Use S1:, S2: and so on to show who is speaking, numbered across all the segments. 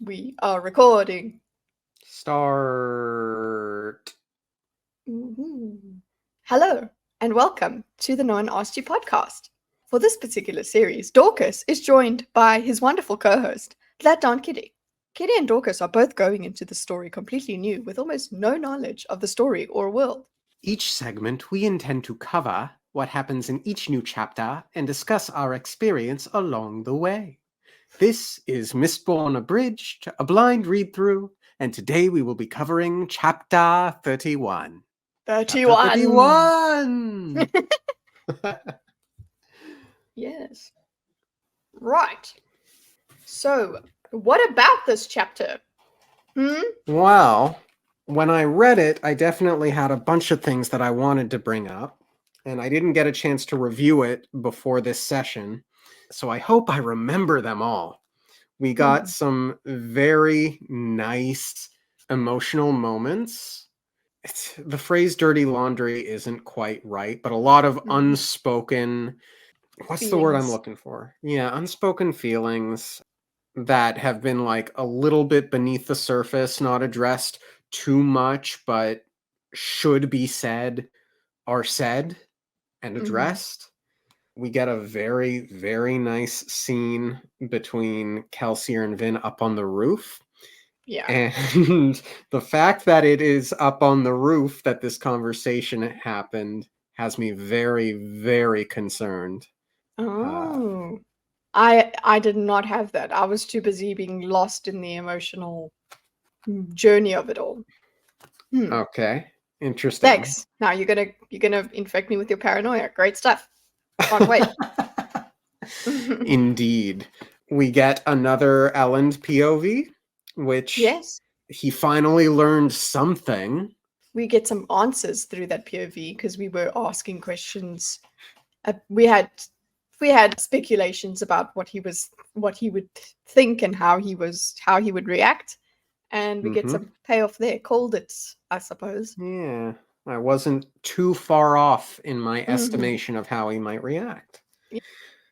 S1: We are recording.
S2: Start.
S1: Hello, and welcome to the No One Asked You podcast. For this particular series, Dorkus is joined by his wonderful co-host, ThatDarnKitteh. Kitty and Dorcas are both going into the story completely new with almost no knowledge of the story or world.
S2: Each segment, we intend to cover what happens in each new chapter and discuss our experience along the way. This is Mistborn Abridged, a blind read-through, and today we will be covering Chapter 31.
S1: 31!
S2: Chapter 31!
S1: Yes. Right. So, what about this chapter?
S2: Well, when I read it, I definitely had a bunch of things that I wanted to bring up, and I didn't get a chance to review it before this session, so I hope I remember them all. We got some very nice emotional moments. The phrase dirty laundry isn't quite right, but a lot of unspoken, what's the word I'm looking for? Yeah, unspoken feelings that have been like a little bit beneath the surface, not addressed too much, but should be said, are said and addressed. We get a very, very nice scene between Kelsier and Vin up on the roof.
S1: Yeah.
S2: And the fact that it is up on the roof that this conversation happened has me very, very concerned.
S1: Oh. I did not have that. I was too busy being lost in the emotional journey of it all.
S2: Okay. Interesting.
S1: Thanks. Now you're gonna infect me with your paranoia. Great stuff. Can't wait.
S2: Indeed. We get another Elend POV, which
S1: Yes.
S2: he finally learned something.
S1: We get some answers through that POV because we were asking questions. We had speculations about what he would think and how he would react, and we get some payoff there. Called it, I suppose.
S2: Yeah, I wasn't too far off in my estimation of how he might react.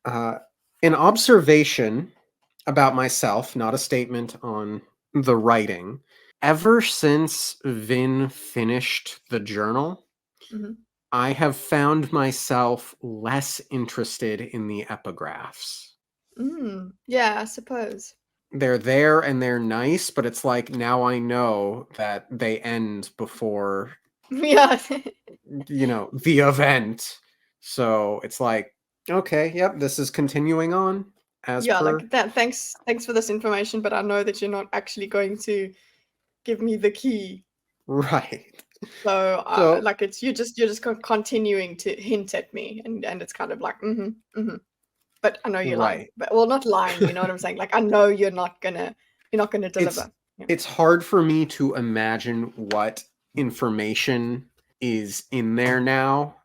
S2: An observation about myself, not a statement on the writing. Ever since Vin finished the journal, I have found myself less interested in the epigraphs.
S1: Yeah, I suppose.
S2: They're there and they're nice, but it's like now I know that they end before
S1: Yeah.
S2: the event. So it's like, okay, yep, this is continuing on as
S1: Yeah,
S2: per.
S1: like that. Thanks for this information, but I know that you're not actually going to give me the key.
S2: Right.
S1: So,
S2: So
S1: like, you're just continuing to hint at me, and it's kind of like, But I know you're lying.
S2: right.
S1: But well, not lying. You know what I'm saying? Like, I know you're not gonna deliver.
S2: It's hard for me to imagine what information is in there now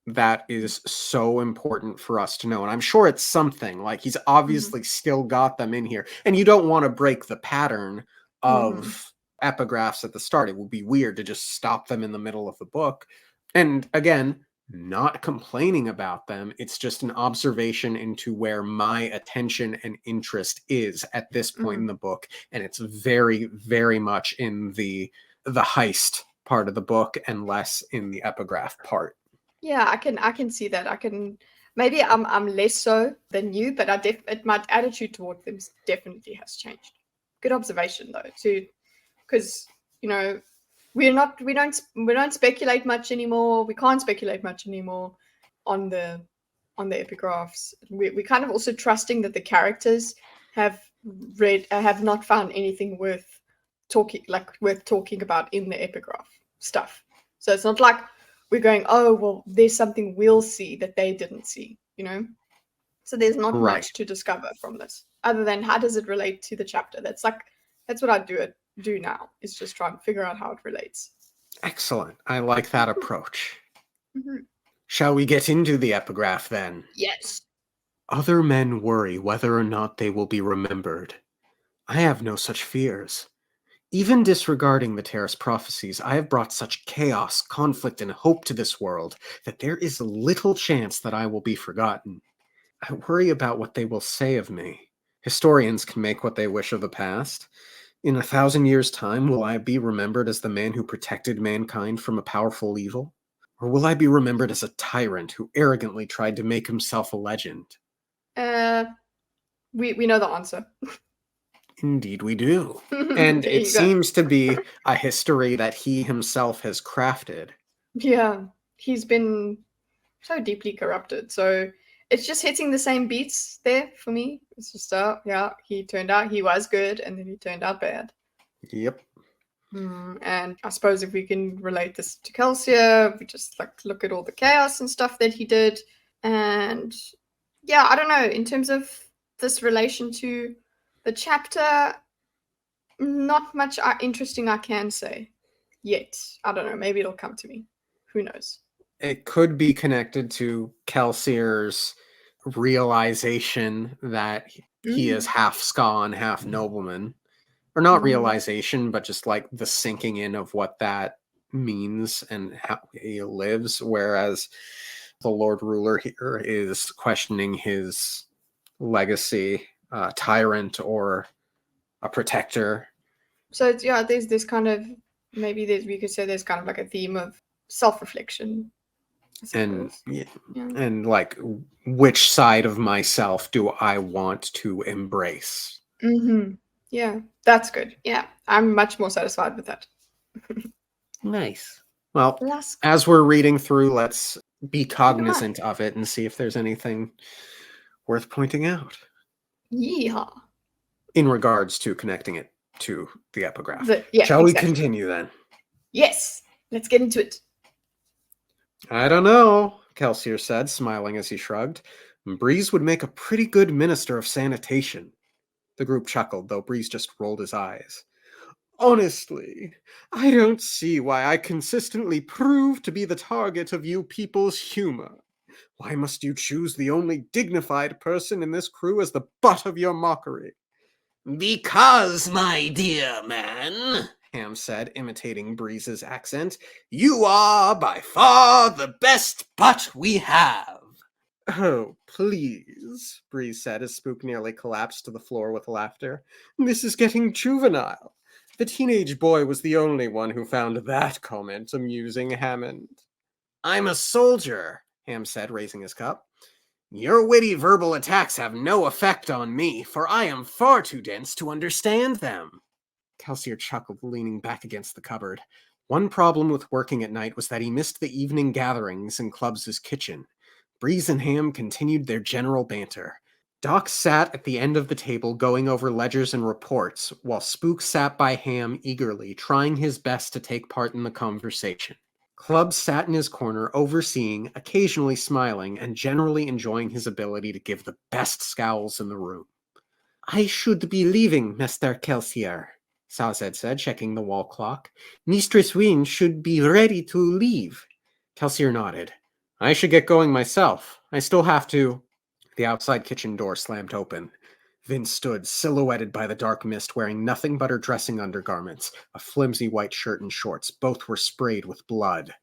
S2: that is so important for us to know. And I'm sure it's something like he's obviously still got them in here. And you don't want to break the pattern of epigraphs at the start. It would be weird to just stop them in the middle of the book. And again, not complaining about them. It's just an observation into where my attention and interest is at this point in the book. And it's very, very much in the heist part of the book and less in the epigraph part.
S1: Yeah, I can see that. I can maybe I'm less so than you, but my attitude toward them definitely has changed. Good observation though, too, because we don't speculate much anymore. We can't speculate much anymore on the epigraphs. We kind of also trusting that the characters have not found anything worth talking about in the epigraph stuff. So it's not like we're going, oh well, there's something we'll see that they didn't see, So there's not much to discover from this, other than how does it relate to the chapter. That's what I do now, is just try and figure out how it relates.
S2: Excellent. I like that approach. Shall we get into the epigraph then?
S1: Yes.
S2: Other men worry whether or not they will be remembered. I have no such fears. Even disregarding the Terrace prophecies, I have brought such chaos, conflict, and hope to this world that there is little chance that I will be forgotten. I worry about what they will say of me. Historians can make what they wish of the past. In 1,000 years' time, will I be remembered as the man who protected mankind from a powerful evil? Or will I be remembered as a tyrant who arrogantly tried to make himself a legend?
S1: We know the answer.
S2: Indeed we do. And
S1: There
S2: it
S1: you go.
S2: seems to be a history that he himself has crafted.
S1: Yeah, he's been so deeply corrupted. So it's just hitting the same beats there for me. It's just, yeah, he turned out he was good, and then he turned out bad.
S2: Yep.
S1: And I suppose if we can relate this to Kelsier, we just like look at all the chaos and stuff that he did. And yeah, I don't know, in terms of this relation to the chapter, not much interesting I can say yet. I don't know, maybe it'll come to me. Who knows?
S2: It could be connected to Kelsier's realization that he is half Ska, half nobleman. Or not realization, but just like the sinking in of what that means and how he lives. Whereas the Lord Ruler here is questioning his legacy, tyrant or a protector.
S1: So it's, yeah, there's this kind of, maybe we could say there's kind of like a theme of self-reflection.
S2: And and like, which side of myself do I want to embrace?
S1: Yeah, that's good. Yeah, I'm much more satisfied with that.
S2: Nice. Well, as we're reading through, let's be cognizant of it and see if there's anything worth pointing out.
S1: Yeehaw.
S2: In regards to connecting it to the epigraph. Shall we continue then?
S1: Yes, let's get into it.
S2: I don't know, Kelsier said, smiling as he shrugged. Breeze would make a pretty good minister of sanitation. The group chuckled, though Breeze just rolled his eyes. Honestly, I don't see why I consistently prove to be the target of you people's humor. Why must you choose the only dignified person in this crew as the butt of your mockery? Because, my dear man, Ham said, imitating Breeze's accent, you are by far the best butt we have. Oh, please, Breeze said as Spook nearly collapsed to the floor with laughter. This is getting juvenile. The teenage boy was the only one who found that comment amusing, Hammond. I'm a soldier, Ham said, raising his cup. Your witty verbal attacks have no effect on me, for I am far too dense to understand them. Kelsier chuckled, leaning back against the cupboard. One problem with working at night was that he missed the evening gatherings in Clubs' kitchen. Breeze and Ham continued their general banter. Doc sat at the end of the table going over ledgers and reports, while Spook sat by Ham eagerly, trying his best to take part in the conversation. Club sat in his corner, overseeing, occasionally smiling, and generally enjoying his ability to give the best scowls in the room. I should be leaving, Mr. Kelsier, Sazed said, checking the wall clock. Mistress Wynne should be ready to leave. Kelsier nodded. I should get going myself. I still have to... The outside kitchen door slammed open. Vince stood, silhouetted by the dark mist, wearing nothing but her dressing undergarments, a flimsy white shirt and shorts. Both were sprayed with blood.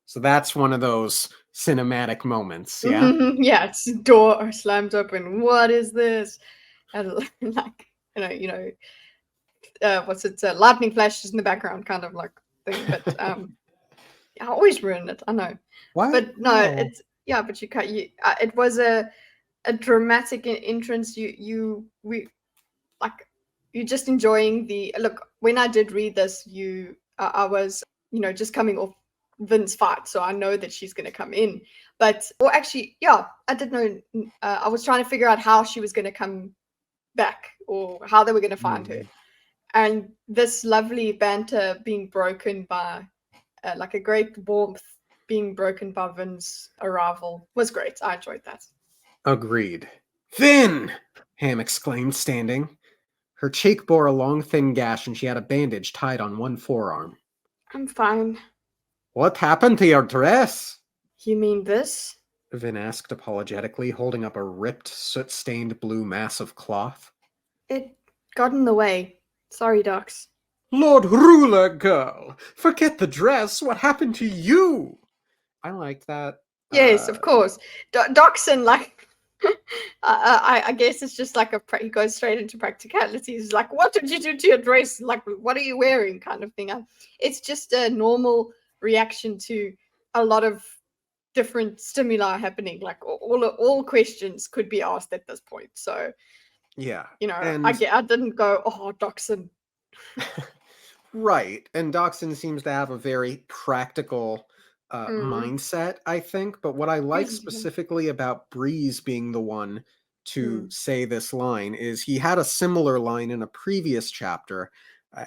S2: So that's one of those cinematic moments, yeah?
S1: Yeah, it's the door slammed open. What is this? And like, what's it? Lightning flashes in the background, kind of like thing. But I always ruin it. I know.
S2: What?
S1: But no, it's but you cut. It was a dramatic entrance. You're just enjoying the look. When I did read this, I was just coming off Vin's fight, so I know that she's going to come in. But I did know. I was trying to figure out how she was going to come back or how they were going to find her, and this lovely banter being broken by like a great warmth being broken by Vin's arrival was great. I enjoyed that.
S2: Agreed. Vin! Ham exclaimed, standing. Her cheek bore a long, thin gash, and she had a bandage tied on one forearm.
S1: I'm fine.
S2: What happened to your dress?
S1: You mean this?
S2: Vin asked apologetically, holding up a ripped, soot-stained blue mass of cloth.
S1: It got in the way. Sorry, Docs.
S2: Lord Ruler, girl! Forget the dress. What happened to you? I liked that.
S1: Yes, of course. Doxon, like, I guess it's just like he goes straight into practicalities. He's like, what did you do to your dress? Like, what are you wearing? Kind of thing. It's just a normal reaction to a lot of different stimuli happening. Like all questions could be asked at this point. So,
S2: Yeah.
S1: I didn't go, oh, Dachshund.
S2: Right. And Dachshund seems to have a very practical mindset, I think. But what I like specifically about Breeze being the one to say this line is he had a similar line in a previous chapter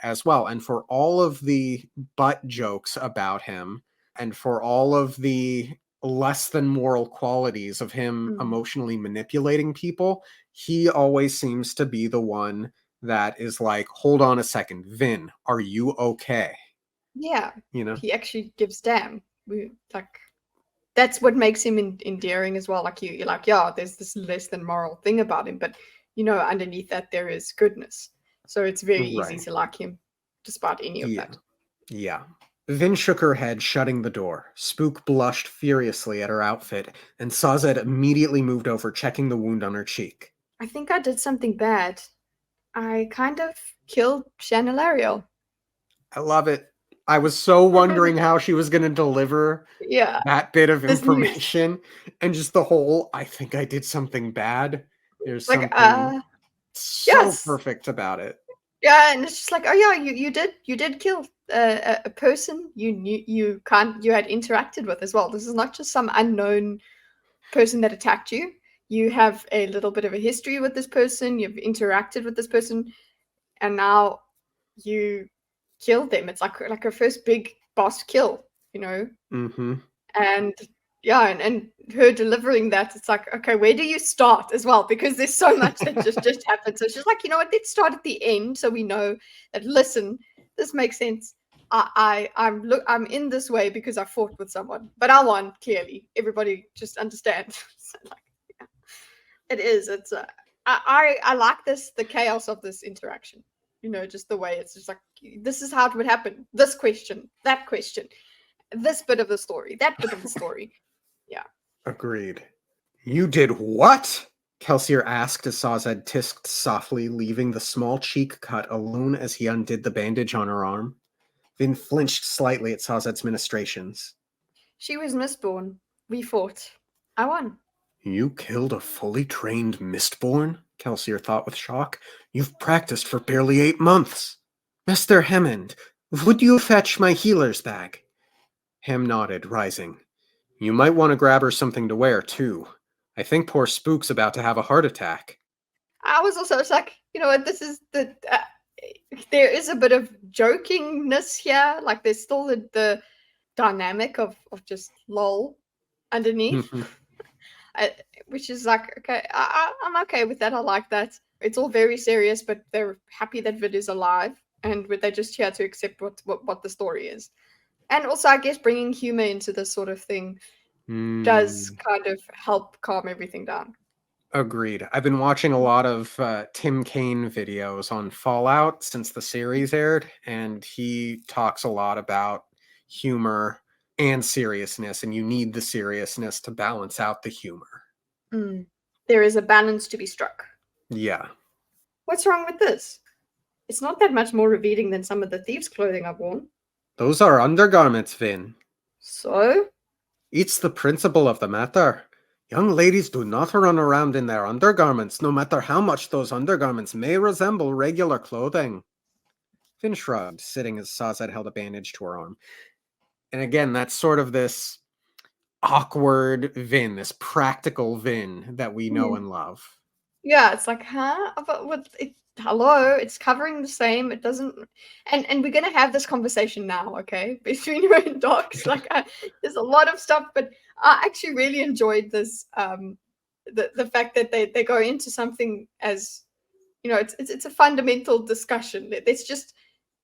S2: as well. And for all of the butt jokes about him and for all of the less than moral qualities of him emotionally manipulating people, he always seems to be the one that is like, hold on a second, Vin, are you okay?
S1: Yeah.
S2: You know?
S1: He actually gives damn. That's what makes him endearing as well. Like you're like, yeah, there's this less than moral thing about him, but underneath that there is goodness. So it's very easy to like him despite any of that.
S2: Yeah. Vin shook her head, shutting the door. Spook blushed furiously at her outfit, and Sazed immediately moved over, checking the wound on her cheek.
S1: I think I did something bad. I kind of killed Chanelariel.
S2: I love it. I was so wondering how she was going to deliver that bit of information and just the whole, I think I did something bad. There's
S1: like,
S2: something so perfect about it.
S1: Yeah, and it's just like, oh yeah, you did kill a person you had interacted with as well. This is not just some unknown person that attacked you. You have a little bit of a history with this person. You've interacted with this person, and now you killed them. It's like a first big boss kill,
S2: Mm-hmm.
S1: And yeah, and her delivering that, it's like, okay, where do you start as well? Because there's so much that just happened. So she's like, you know what? Let's start at the end, so we know that. Listen, this makes sense. I'm in this way because I fought with someone, but I won. Clearly, everybody just understand. So like, yeah, it is. It's I like the chaos of this interaction. Just the way it's just like, this is how it would happen. This question, that question, this bit of the story, that bit of the story. Yeah.
S2: Agreed. You did what? Kelsier asked as Sazed tisked softly, leaving the small cheek cut alone as he undid the bandage on her arm. Vin flinched slightly at Sazed's ministrations.
S1: She was Mistborn. We fought. I won.
S2: You killed a fully trained Mistborn? Kelsier thought with shock. You've practiced for barely 8 months. Mr. Hammond, would you fetch my healer's bag? Hem nodded, rising. You might want to grab her something to wear, too. I think poor Spook's about to have a heart attack.
S1: I was also like, what, this is the... there is a bit of jokingness here. Like, there's still the dynamic of just lol underneath. Which is like, okay, I'm okay with that. I like that. It's all very serious, but they're happy that Vid is alive, and they're just here to accept what the story is. And also, I guess bringing humor into this sort of thing does kind of help calm everything down.
S2: Agreed. I've been watching a lot of Tim Kaine videos on Fallout since the series aired, and he talks a lot about humor and seriousness, and you need the seriousness to balance out the humor.
S1: There is a balance to be struck.
S2: Yeah.
S1: What's wrong with this? It's not that much more revealing than some of the thieves' clothing I've worn.
S2: Those are undergarments, Vin.
S1: So?
S2: It's the principle of the matter. Young ladies do not run around in their undergarments, no matter how much those undergarments may resemble regular clothing. Vin shrugged, sitting as Sazed held a bandage to her arm. And again, that's sort of this awkward Vin, this practical Vin that we know and love.
S1: Yeah, it's like, huh? But what? Hello, it's covering the same. It doesn't. And we're gonna have this conversation now, okay? Between you and Docs, like, there's a lot of stuff, but I actually really enjoyed this. The fact that they go into something as, it's a fundamental discussion. Let's just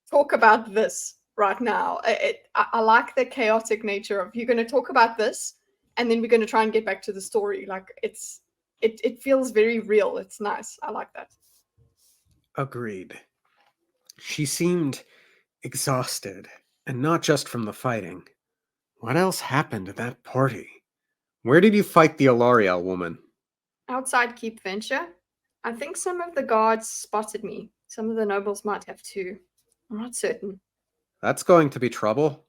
S1: talk about this right now. I like the chaotic nature of, you're going to talk about this, and then we're going to try and get back to the story. Like, it feels very real. It's nice. I like that.
S2: Agreed. She seemed exhausted, and not just from the fighting. What else happened at that party? Where did you fight the Alariel woman?
S1: Outside Keep Venture, I think some of the guards spotted me. Some of the nobles might have too. I'm not certain.
S2: That's going to be trouble.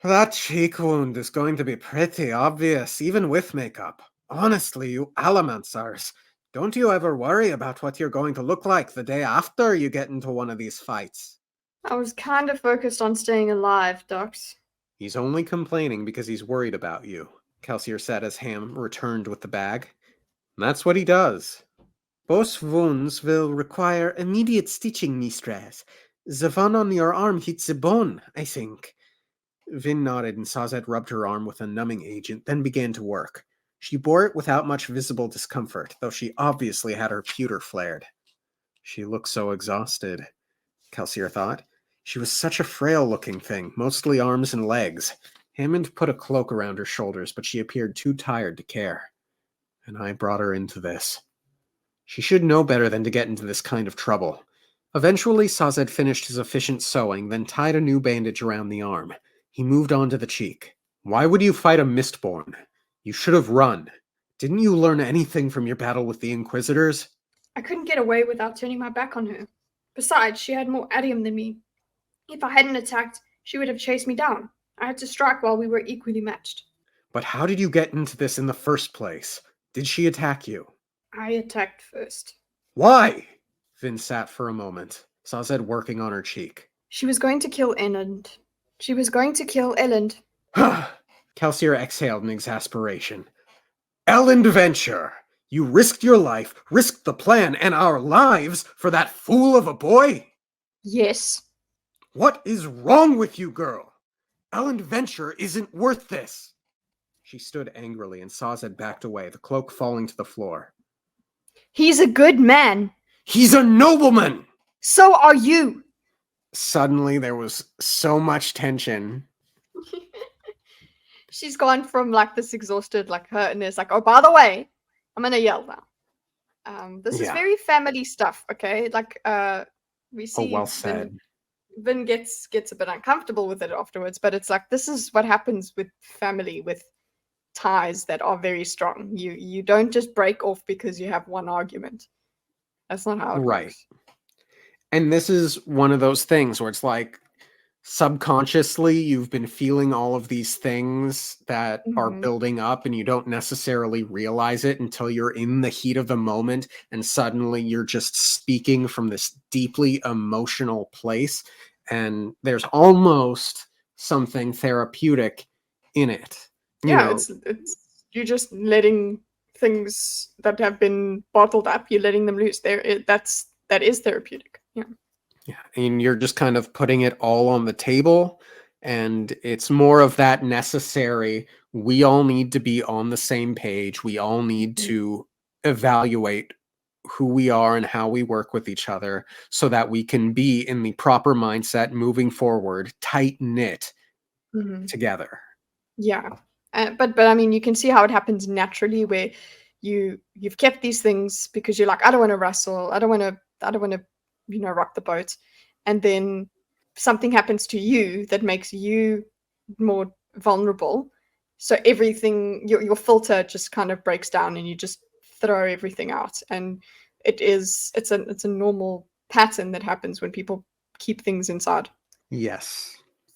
S2: That cheek wound is going to be pretty obvious, even with makeup. Honestly, you Alamancers, don't you ever worry about what you're going to look like the day after you get into one of these fights?
S1: I was kind of focused on staying alive, Docs.
S2: He's only complaining because he's worried about you, Kelsier said as Ham returned with the bag. And that's what he does. Both wounds will require immediate stitching, mistress. The one on your arm hits the bone, I think. Vin nodded and Sazed rubbed her arm with a numbing agent, then began to work. She bore it without much visible discomfort, though she obviously had her pewter flared. She looked so exhausted, Kelsier thought. She was such a frail-looking thing, mostly arms and legs. Hammond put a cloak around her shoulders, but she appeared too tired to care. And I brought her into this. She should know better than to get into this kind of trouble. Eventually, Sazed finished his efficient sewing, then tied a new bandage around the arm. He moved on to the cheek. Why would you fight a Mistborn? You should have run. Didn't you learn anything from your battle with the Inquisitors?
S1: I couldn't get away without turning my back on her. Besides, she had more adium than me. If I hadn't attacked, she would have chased me down. I had to strike while we were equally matched.
S2: But how did you get into this in the first place? Did she attack you?
S1: I attacked first.
S2: Why? Vin sat for a moment, Sazed working on her cheek.
S1: She was going to kill Elend. She was going to kill Elend.
S2: Kelsier exhaled in exasperation. Elend Venture! You risked your life, risked the plan, and our lives for that fool of a boy?
S1: Yes.
S2: What is wrong with you, girl? Elend Venture isn't worth this. She stood angrily and Sazed backed away, the cloak falling to the floor.
S1: He's a good man.
S2: He's a nobleman!
S1: So are you.
S2: Suddenly there was so much tension.
S1: She's gone from like this exhausted, like hurt, and it's like, oh, by the way, I'm gonna yell now. This is very family stuff, okay? Like, we see.
S2: Oh, well said.
S1: Vin gets a bit uncomfortable with it afterwards, but it's like this is what happens with family, with ties that are very strong. You don't just break off because you have one argument. That's not how it works.
S2: And this is one of those things where it's like subconsciously you've been feeling all of these things that are building up and you don't necessarily realize it until you're in the heat of the moment and suddenly you're just speaking from this deeply emotional place and there's almost something therapeutic in it.
S1: It's you're just letting things that have been bottled up, you're letting them loose. That is therapeutic.
S2: Yeah, and you're just kind of putting it all on the table, and it's more of that necessary. We all need to be on the same page. We all need to evaluate who we are and how we work with each other so that we can be in the proper mindset moving forward, tight-knit together.
S1: Yeah. But I mean, you can see how it happens naturally where you've kept these things because you're like, I don't want to wrestle. I don't want to rock the boat. And then something happens to you that makes you more vulnerable. So everything, your filter just kind of breaks down and you just throw everything out. And it's a normal pattern that happens when people keep things inside.
S2: Yes.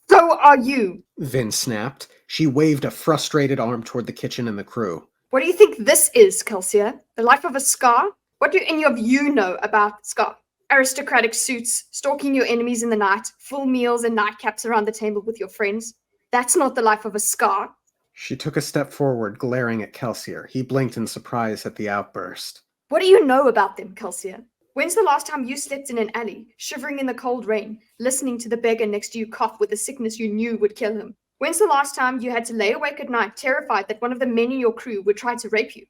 S1: So are you.
S2: Vin snapped. She waved a frustrated arm toward the kitchen and the crew.
S1: What do you think this is, Kelsier? The life of a Scar? What do any of you know about Scar? Aristocratic suits, stalking your enemies in the night, full meals and nightcaps around the table with your friends. That's not the life of a Scar.
S2: She took a step forward, glaring at Kelsier. He blinked in surprise at the outburst.
S1: What do you know about them, Kelsier? When's the last time you slept in an alley, shivering in the cold rain, listening to the beggar next to you cough with a sickness you knew would kill him? When's the last time you had to lay awake at night, terrified that one of the men in your crew would try to rape you?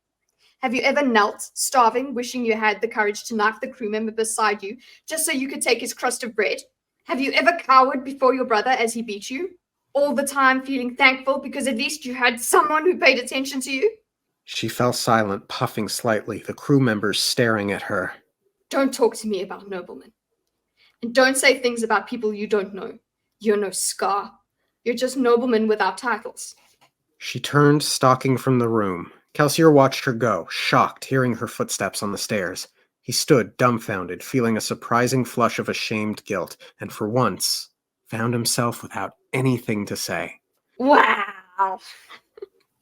S1: Have you ever knelt, starving, wishing you had the courage to knife the crew member beside you, just so you could take his crust of bread? Have you ever cowered before your brother as he beat you? All the time feeling thankful because at least you had someone who paid attention to you?
S2: She fell silent, puffing slightly, the crew members staring at her.
S1: Don't talk to me about noblemen. And don't say things about people you don't know. You're no Scar. You're just noblemen without titles.
S2: She turned, stalking from the room. Kelsier watched her go, shocked, hearing her footsteps on the stairs. He stood, dumbfounded, feeling a surprising flush of ashamed guilt, and for once, found himself without anything to say.
S1: Wow.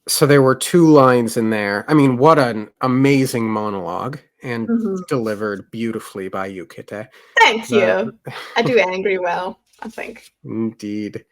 S2: So there were 2 lines in there. I mean, what an amazing monologue, and delivered beautifully by you, Kitteh.
S1: Thank you. I do angry well, I think.
S2: Indeed.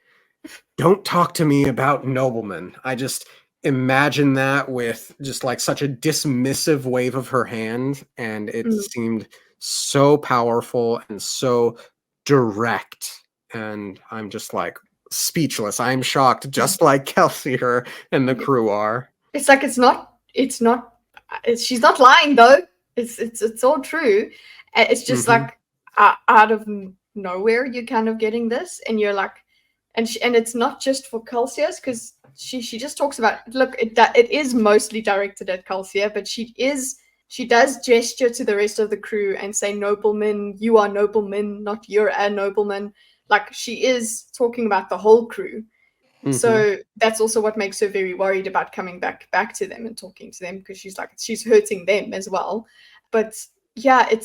S2: Don't talk to me about noblemen. I just imagine that with just like such a dismissive wave of her hand, and it seemed so powerful and so direct. And I'm just like speechless. I'm shocked, just like Kelsier and the crew are.
S1: It's like she's not lying though. It's all true. It's just like out of nowhere you're kind of getting this, and you're like, and it's not just for Kelsier, because she just talks about, look, it is mostly directed at Kelsier, but she does gesture to the rest of the crew and say, noblemen, you are noblemen, not you're a nobleman. Like, she is talking about the whole crew. So that's also what makes her very worried about coming back to them and talking to them, because she's like, she's hurting them as well. But yeah, it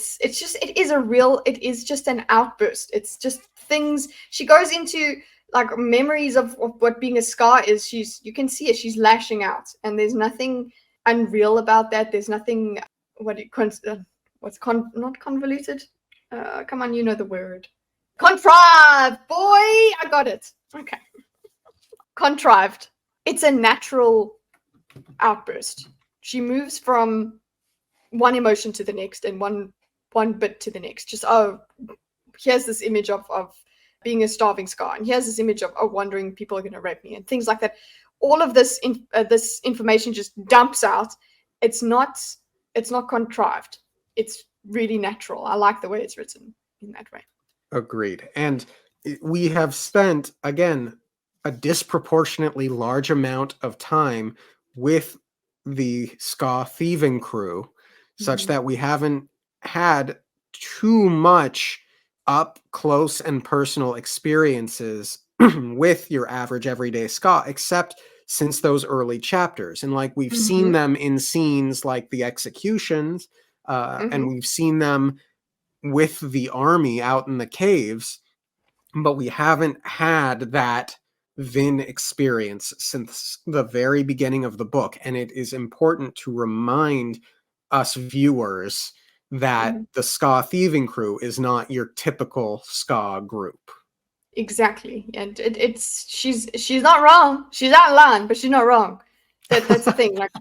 S1: is just an outburst. It's just things she goes into, like memories of what being a scar is. You can see it, she's lashing out, and there's nothing unreal about that. There's nothing not convoluted. Come on, you know the word. Contrived, boy, I got it. Okay. Contrived. It's a natural outburst. She moves from one emotion to the next, and one bit to the next. Just, here's this image of being a starving scar, and here's this image of wondering people are going to rape me, and things like that. All of this this information just dumps out. It's not contrived. It's really natural. I like the way it's written in that way.
S2: Agreed. And we have spent, again, a disproportionately large amount of time with the Ska thieving crew, such that we haven't had too much up close and personal experiences with your average everyday Ska, except since those early chapters. And like, we've seen them in scenes like the executions, and we've seen them with the army out in the caves, but we haven't had that Vin experience since the very beginning of the book. And it is important to remind us viewers that the Ska thieving crew is not your typical Ska group.
S1: Exactly. And she's not wrong. She's out of line, but she's not wrong. That's the thing. Like,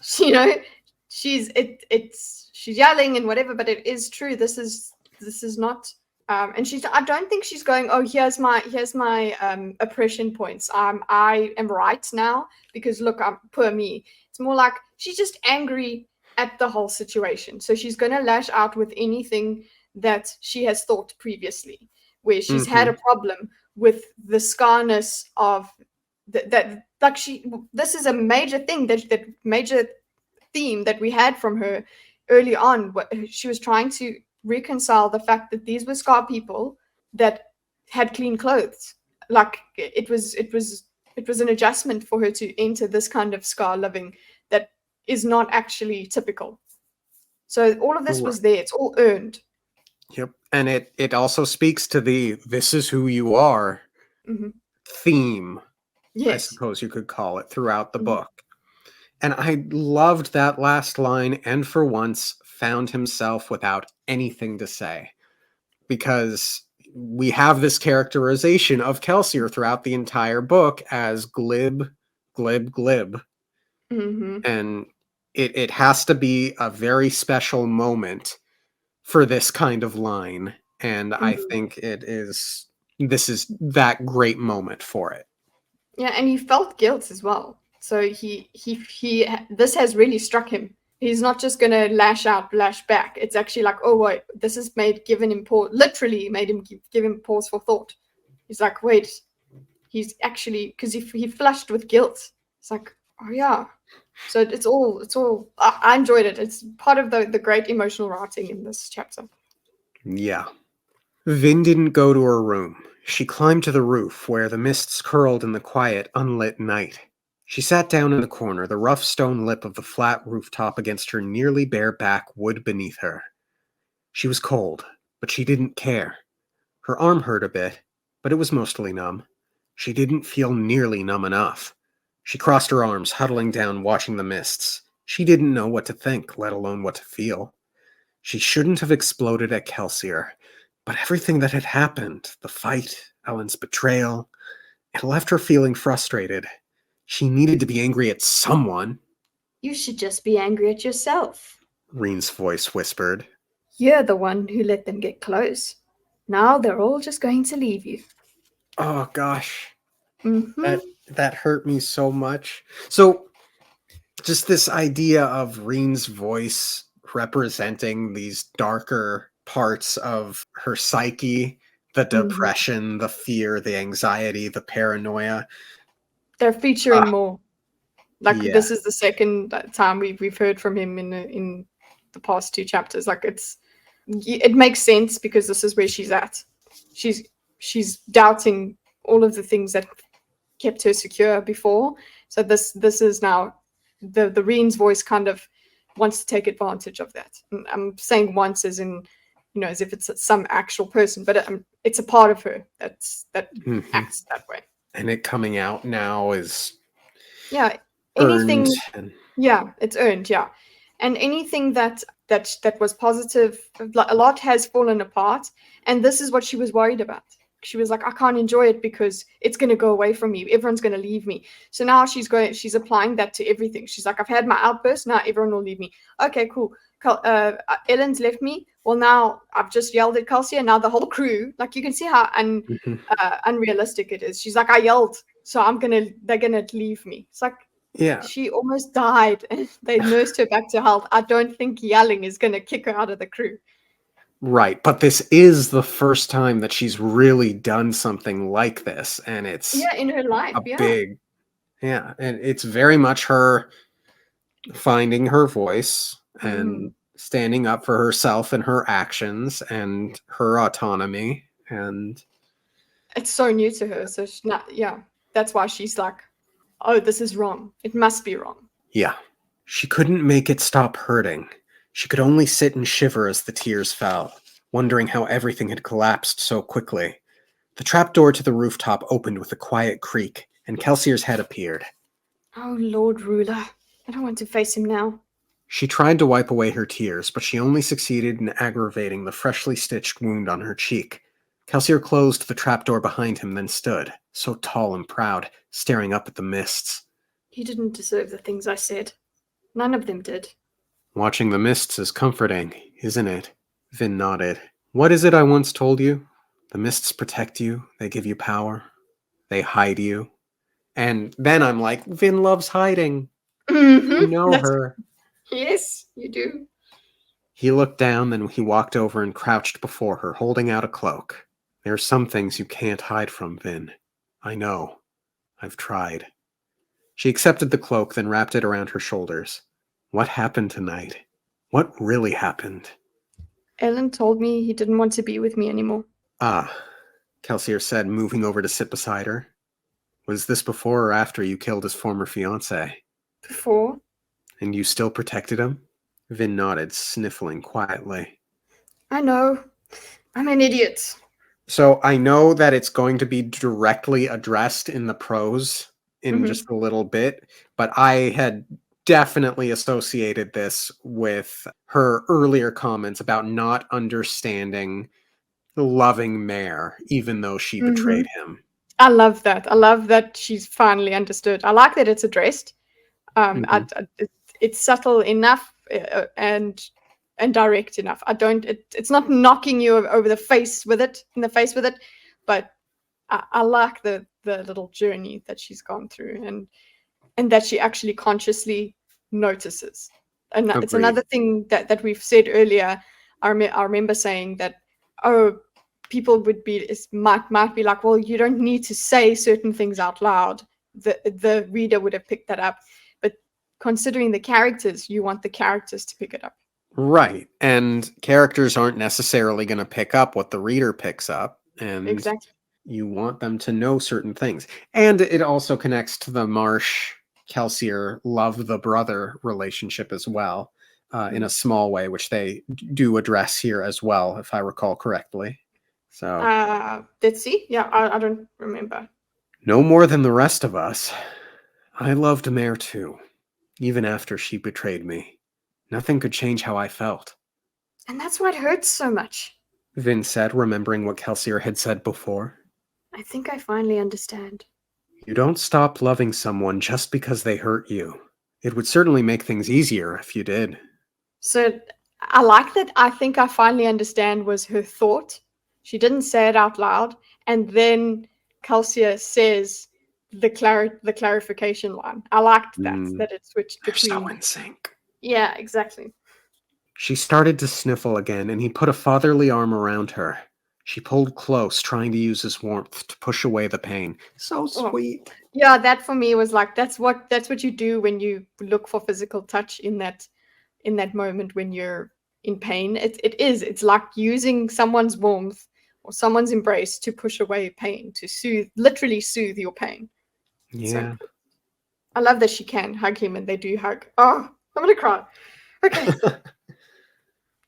S1: she's yelling and whatever, but it is true. This is not and I don't think she's going, oh, here's my oppression points. I am right now because look, I'm poor me. It's more like she's just angry at the whole situation. So she's going to lash out with anything that she has thought previously, where she's had a problem with the scarness of that. Like, this is a major thing, that major theme that we had from her early on. She was trying to reconcile the fact that these were Scar people that had clean clothes. Like, it was an adjustment for her to enter this kind of Scar living that is not actually typical. So all of this was there. It's all earned.
S2: Yep. And it also speaks to the "this is who you are" theme, yes, I suppose you could call it, throughout the book. And I loved that last line, "and for once found himself without anything to say," because we have this characterization of Kelsier throughout the entire book as glib, glib, glib. And it has to be a very special moment for this kind of line. And I think this is that great moment for it.
S1: Yeah, and he felt guilt as well. So he this has really struck him. He's not just going to lash back. It's actually like, oh, wait, this has literally made him give him pause for thought. He's like, wait, he's actually, because he flushed with guilt. It's like, oh, yeah. So it's all, I enjoyed it. It's part of the great emotional writing in this chapter.
S2: Yeah. Vin didn't go to her room. She climbed to the roof where the mists curled in the quiet, unlit night. She sat down in the corner, the rough stone lip of the flat rooftop against her nearly bare back wood beneath her. She was cold, but she didn't care. Her arm hurt a bit, but it was mostly numb. She didn't feel nearly numb enough. She crossed her arms, huddling down, watching the mists. She didn't know what to think, let alone what to feel. She shouldn't have exploded at Kelsier, but everything that had happened, the fight, Ellen's betrayal, it left her feeling frustrated. She needed to be angry at someone,
S1: You should just be angry at yourself.
S2: Reen's voice whispered.
S1: You're the one who let them get close. Now they're all just going to leave you.
S2: Oh gosh,
S1: Mm-hmm.
S2: that hurt me so much. So just this idea of Reen's voice representing these darker parts of her psyche, the depression, the fear, the anxiety, the paranoia.
S1: They're featuring
S2: Ah,
S1: more. Like
S2: yeah.
S1: this is the second time we've heard from him in the past 2 chapters. Like it makes sense because this is where she's at. She's doubting all of the things that kept her secure before. So this is now the Reen's voice kind of wants to take advantage of that. And I'm saying once as in, as if it's some actual person, but it's a part of her that acts that way.
S2: And it coming out now is
S1: anything
S2: earned. And
S1: it's earned. And anything that was positive, a lot has fallen apart, and this is what she was worried about. She was like, I can't enjoy it because it's going to go away from me. Everyone's going to leave me. So now she's applying that to everything. She's like, I've had my outburst. Now everyone will leave me. Okay, cool. Ellen's left me. Well, now I've just yelled at Kelsey, and now the whole crew, like you can see how unrealistic it is. She's like, I yelled, so they're going to leave me. It's like,
S2: yeah,
S1: she almost died and they nursed her back to health. I don't think yelling is going to kick her out of the crew.
S2: right. But this is the first time that she's really done something like this. And it's
S1: in her life.
S2: big, and it's very much her finding her voice and standing up for herself and her actions and her autonomy. And
S1: it's so new to her. So she's not, that's why she's like, oh, this is wrong. It must be wrong.
S2: Yeah. She couldn't make it stop hurting. She could only sit and shiver as the tears fell, wondering how everything had collapsed so quickly. The trapdoor to the rooftop opened with a quiet creak, and Kelsier's head appeared.
S1: Oh, Lord Ruler. I don't want to face him now.
S2: She tried to wipe away her tears, but she only succeeded in aggravating the freshly stitched wound on her cheek. Kelsier closed the trapdoor behind him, then stood, so tall and proud, staring up at the mists.
S1: You didn't deserve the things I said. None of them did.
S2: Watching the mists is comforting, isn't it? Vin nodded. What is it I once told you? The mists protect you, they give you power, they hide you. And then I'm like, Vin loves hiding. You know her.
S1: Yes, you do.
S2: He looked down, then he walked over and crouched before her, holding out a cloak. There are some things you can't hide from, Vin. I know. I've tried. She accepted the cloak, then wrapped it around her shoulders. What happened tonight? What really happened?
S1: Ellen told me he didn't want to be with me anymore.
S2: Ah, Kelsier said, moving over to sit beside her. Was this before or after you killed his former fiancé?
S1: Before.
S2: And you still protected him? Vin nodded, sniffling quietly.
S1: I know. I'm an idiot.
S2: So I know that it's going to be directly addressed in the prose in just a little bit, but I had definitely associated this with her earlier comments about not understanding the loving Mare, even though she betrayed him.
S1: I love that. I love that she's finally understood. I like that it's addressed. It's subtle enough and direct enough. It's not knocking you over the face with it, but I like the little journey that she's gone through and that she actually consciously notices. And it's another thing that we've said earlier. I remember saying that, people might be like, well, you don't need to say certain things out loud. The reader would have picked that up. But considering the characters, you want the characters to pick it up.
S2: Right. And characters aren't necessarily going to pick up what the reader picks up. And
S1: exactly.
S2: You want them to know certain things. And it also connects to the Marsh Kelsier love the brother relationship as well, in a small way, which they do address here as well, if I recall correctly. So,
S1: Let's see. Yeah, I don't remember.
S2: no more than the rest of us. I loved Mare too, even after she betrayed me. Nothing could change how I felt.
S1: And that's why it hurts so much.
S2: Vin said, remembering what Kelsier had said before.
S1: I think I finally understand.
S2: You don't stop loving someone just because they hurt you. It would certainly make things easier if you did.
S1: So I like that. I think I finally understand was her thought. She didn't say it out loud. And then Kelsier says the clarification line. I liked that it switched
S2: They're so
S1: between.
S2: in sync.
S1: Yeah, exactly.
S2: She started to sniffle again, and he put a fatherly arm around her. She pulled close, trying to use his warmth to push away the pain. So sweet.
S1: Yeah, that for me was like that's what you do when you look for physical touch in that moment when you're in pain. It's like using someone's warmth or someone's embrace to push away pain, to literally soothe your pain.
S2: Yeah.
S1: So I love that she can hug him and they do hug. Oh, I'm gonna cry. Okay.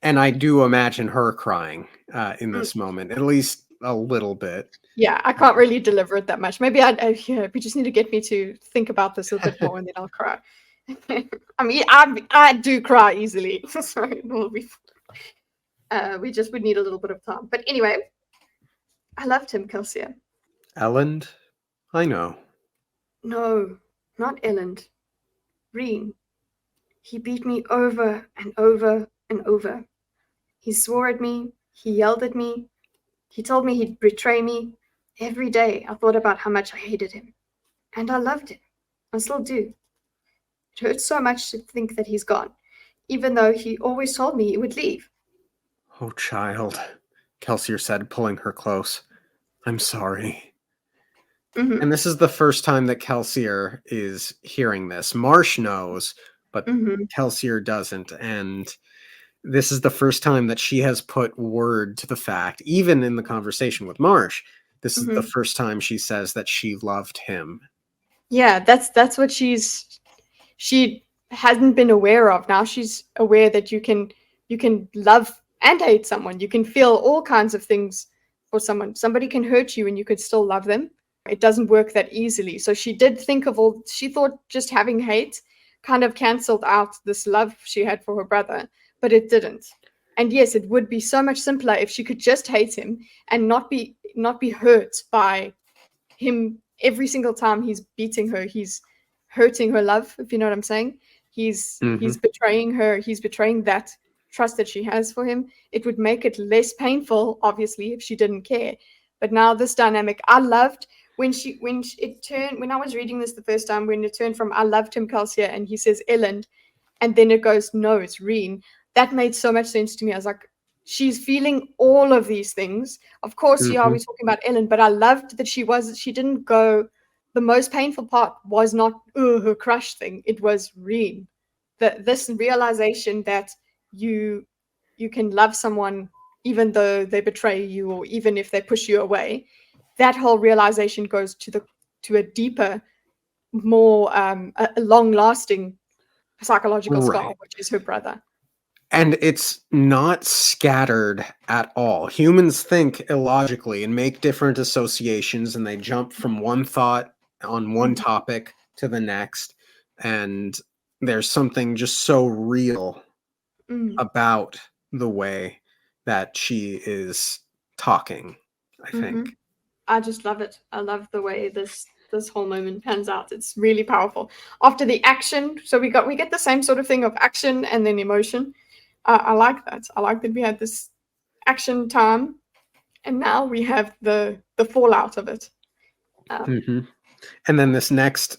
S2: And I do imagine her crying in this moment, at least a little bit.
S1: Yeah, I can't really deliver it that much. Maybe we just need to get me to think about this a bit more and then I'll cry. I mean, I do cry easily. Sorry, we just would need a little bit of time. But anyway, I loved him, Kelsier.
S2: Elend? I know.
S1: No, not Elend. Reen. He beat me over and over and over. He swore at me. He yelled at me. He told me he'd betray me. Every day I thought about how much I hated him. And I loved him. I still do. It hurts so much to think that he's gone, even though he always told me he would leave.
S2: Oh, child, Kelsier said, pulling her close. I'm sorry.
S1: Mm-hmm.
S2: And this is the first time that Kelsier is hearing this. Marsh knows, but Kelsier doesn't. And this is the first time that she has put word to the fact, even in the conversation with Marsh, this is the first time she says that she loved him.
S1: Yeah, that's what she hasn't been aware of. Now she's aware that you can love and hate someone. You can feel all kinds of things for someone. Somebody can hurt you and you could still love them. It doesn't work that easily. So she did think of she thought just having hate kind of canceled out this love she had for her brother, but it didn't. And yes, it would be so much simpler if she could just hate him and not be hurt by him every single time he's beating her. He's hurting her love, if you know what I'm saying. He's betraying her. He's betraying that trust that she has for him. It would make it less painful, obviously, if she didn't care. But now this dynamic, I loved when it turned, when I was reading this the first time, when it turned from I loved him, Kelsier, and he says Elend, and then it goes, no, it's Reen. That made so much sense to me. I was like, she's feeling all of these things. Of course, yeah, we're talking about Ellen, but I loved that she didn't go, the most painful part was not her crush thing. It was Reen. This realization that you can love someone even though they betray you or even if they push you away. That whole realization goes to a deeper, more a long-lasting psychological scar, which is her brother.
S2: And it's not scattered at all. Humans think illogically and make different associations, and they jump from one thought on one topic to the next. And there's something just so real about the way that she is talking, I think.
S1: I just love it. I love the way this whole moment pans out. It's really powerful. After the action, so we get the same sort of thing of action and then emotion. I like that. I like that we had this action time, and now we have the fallout of it.
S2: And then this next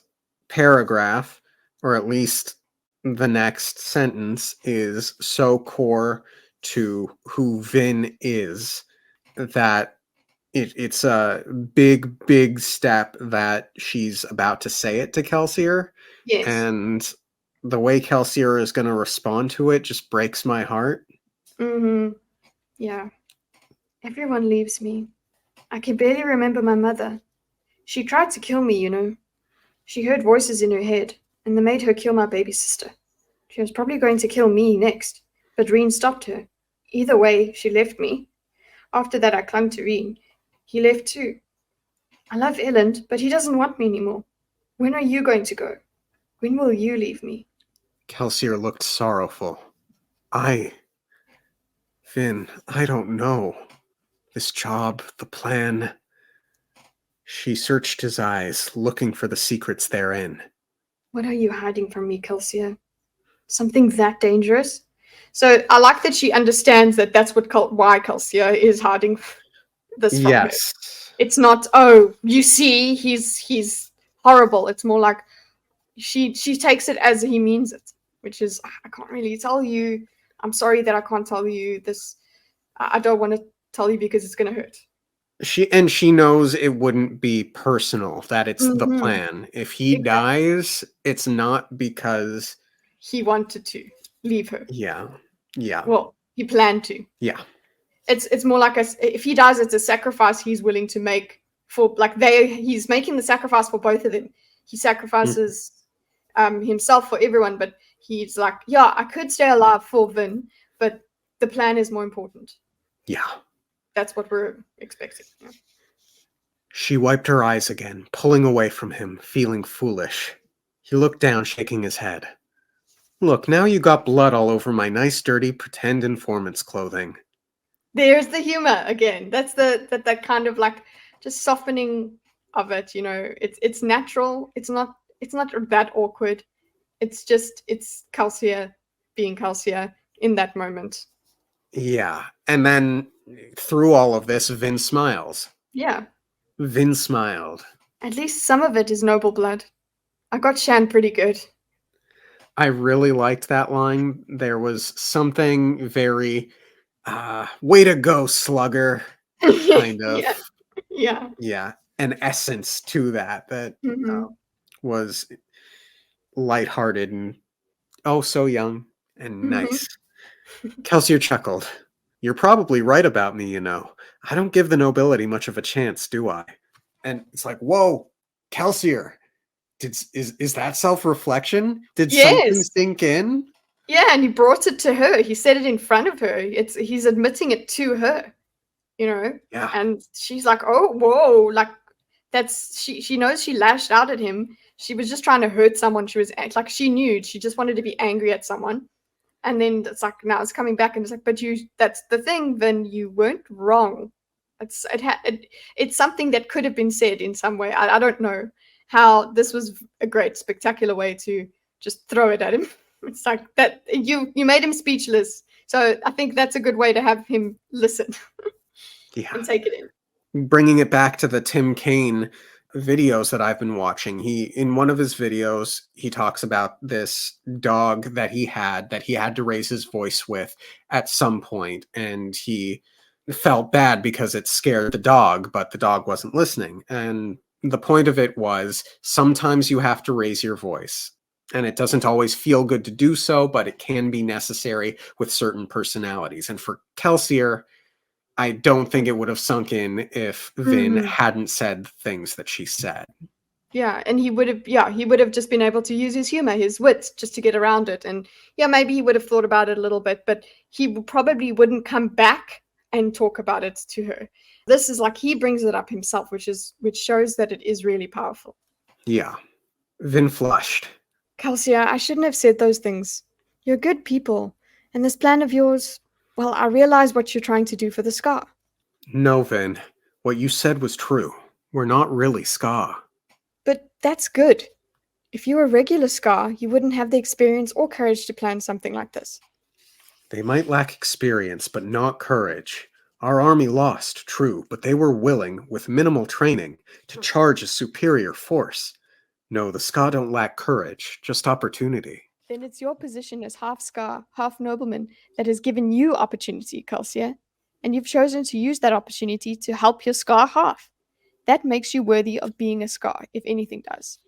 S2: paragraph, or at least the next sentence, is so core to who Vin is that it's a big step that she's about to say it to Kelsier.
S1: Yes.
S2: And the way Kelsier is going to respond to it just breaks my heart.
S1: Yeah. Everyone leaves me. I can barely remember my mother. She tried to kill me, you know. She heard voices in her head. and they made her kill my baby sister. She was probably going to kill me next, but Reen stopped her. Either way, she left me. After that, I clung to Reen. He left too. I love Elend, but he doesn't want me anymore. When are you going to go? When will you leave me?
S2: Kelsier looked sorrowful. Vin, I don't know. This job, the plan. She searched his eyes, looking for the secrets therein.
S1: What are you hiding from me, Kelsier? Something that dangerous? So I like that she understands that that's why Kelsier is hiding this from her.
S2: Yes.
S1: It's not, oh, you see, he's horrible. It's more like she takes it as he means it, which is, I can't really tell you. I'm sorry that I can't tell you this. I don't want to tell you because it's going to hurt.
S2: She knows it wouldn't be personal, that it's the
S1: Mhm.
S2: plan. If he
S1: Exactly.
S2: dies, it's not because
S1: He wanted to leave her.
S2: Yeah.
S1: Well, he planned to.
S2: Yeah.
S1: It's more like if he dies, it's a sacrifice he's willing to make for he's making the sacrifice for both of them. He sacrifices himself for everyone, but he's like, yeah, I could stay alive for Vin, but the plan is more important.
S2: Yeah.
S1: That's what we're expecting. Yeah.
S2: She wiped her eyes again, pulling away from him, feeling foolish. He looked down, shaking his head. Look, now you got blood all over my nice, dirty, pretend informant's clothing.
S1: There's the humor again. That's that kind of like just softening of it. You know, it's natural. It's not that awkward. It's Kelsier being Kelsier in that moment.
S2: Yeah. And then through all of this, Vin smiles.
S1: Yeah.
S2: Vin smiled.
S1: At least some of it is noble blood. I got Shan pretty good.
S2: I really liked that line. There was something very, way to go, slugger, kind of.
S1: Yeah.
S2: An essence to that was lighthearted and oh so young and nice. Kelsier chuckled. You're probably right about me, you know. I don't give the nobility much of a chance, do I? And it's like, whoa, Kelsier, is that self-reflection? Did something sink in?
S1: Yeah, and he brought it to her. He said it in front of her. He's admitting it to her, you know.
S2: Yeah.
S1: And she's like, oh, whoa, like she knows she lashed out at him. She was just trying to hurt someone. She was like, she knew she just wanted to be angry at someone. And then it's like, now it's coming back and it's like, but that's the thing, then you weren't wrong. It's something that could have been said in some way. I don't know how this was a great, spectacular way to just throw it at him. It's like that you made him speechless. So I think that's a good way to have him listen.
S2: Yeah.
S1: And take it in.
S2: Bringing it back to the Tim Kaine videos that I've been watching, in one of his videos, he talks about this dog that he had to raise his voice with at some point, and he felt bad because it scared the dog, but the dog wasn't listening. And the point of it was sometimes you have to raise your voice. And it doesn't always feel good to do so, but it can be necessary with certain personalities. And for Kelsier, I don't think it would have sunk in if Vin hadn't said things that she said.
S1: Yeah, and he would have just been able to use his humor, his wits, just to get around it. And yeah, maybe he would have thought about it a little bit, but he probably wouldn't come back and talk about it to her. This is like he brings it up himself, which shows that it is really powerful.
S2: Yeah. Vin flushed.
S1: Kelsier, I shouldn't have said those things. You're good people, and this plan of yours, well, I realize what you're trying to do for the Scar.
S2: No, Vin. What you said was true. We're not really Scar.
S1: But that's good. If you were a regular Scar, you wouldn't have the experience or courage to plan something like this.
S2: They might lack experience, but not courage. Our army lost, true, but they were willing, with minimal training, to charge a superior force. No, the Scar don't lack courage, just opportunity.
S1: Then it's your position as half Scar, half nobleman that has given you opportunity, Kelsier. And you've chosen to use that opportunity to help your Scar half. That makes you worthy of being a Scar, if anything does.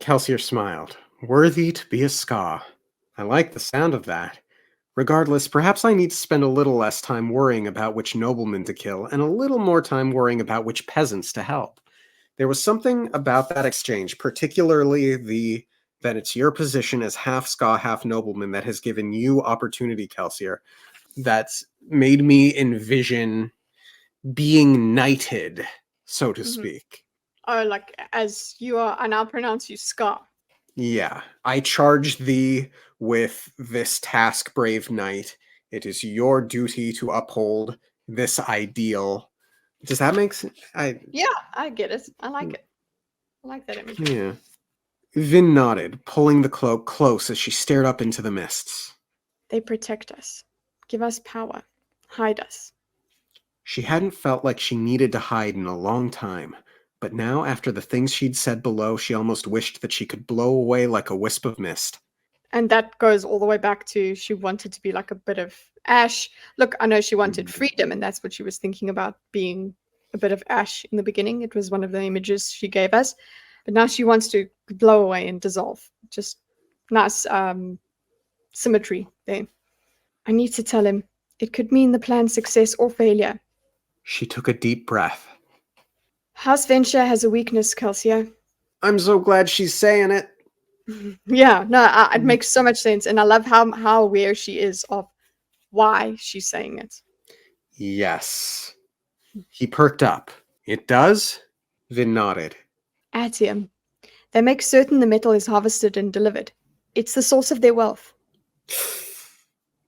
S2: Kelsier smiled. Worthy to be a Scar. I like the sound of that. Regardless, perhaps I need to spend a little less time worrying about which noblemen to kill and a little more time worrying about which peasants to help. There was something about that exchange, particularly the then it's your position as half Ska, half nobleman that has given you opportunity, Kelsier. That's made me envision being knighted, so to speak.
S1: Oh, like as you are, I now pronounce you Scar.
S2: Yeah, I charge thee with this task, brave knight. It is your duty to uphold this ideal. Does that make sense?
S1: Yeah, I get it. I like it. I like that imagery.
S2: Yeah. Vin nodded, pulling the cloak close as she stared up into the mists.
S1: They protect us, give us power, hide us.
S2: She hadn't felt like she needed to hide in a long time, but now, after the things she'd said below, she almost wished that she could blow away like a wisp of mist.
S1: And that goes all the way back to she wanted to be like a bit of ash. Look, I know she wanted freedom, and that's what she was thinking about, being a bit of ash in the beginning. It was one of the images she gave us. But now she wants to blow away and dissolve. Just nice symmetry there. I need to tell him. It could mean the plan's success or failure.
S2: She took a deep breath.
S1: House Venture has a weakness, Kelsier.
S2: I'm so glad she's saying it.
S1: Yeah, no, it makes so much sense. And I love how aware she is of why she's saying it.
S2: Yes. He perked up. It does? Vin nodded.
S1: Atium. They make certain the metal is harvested and delivered. It's the source of their wealth.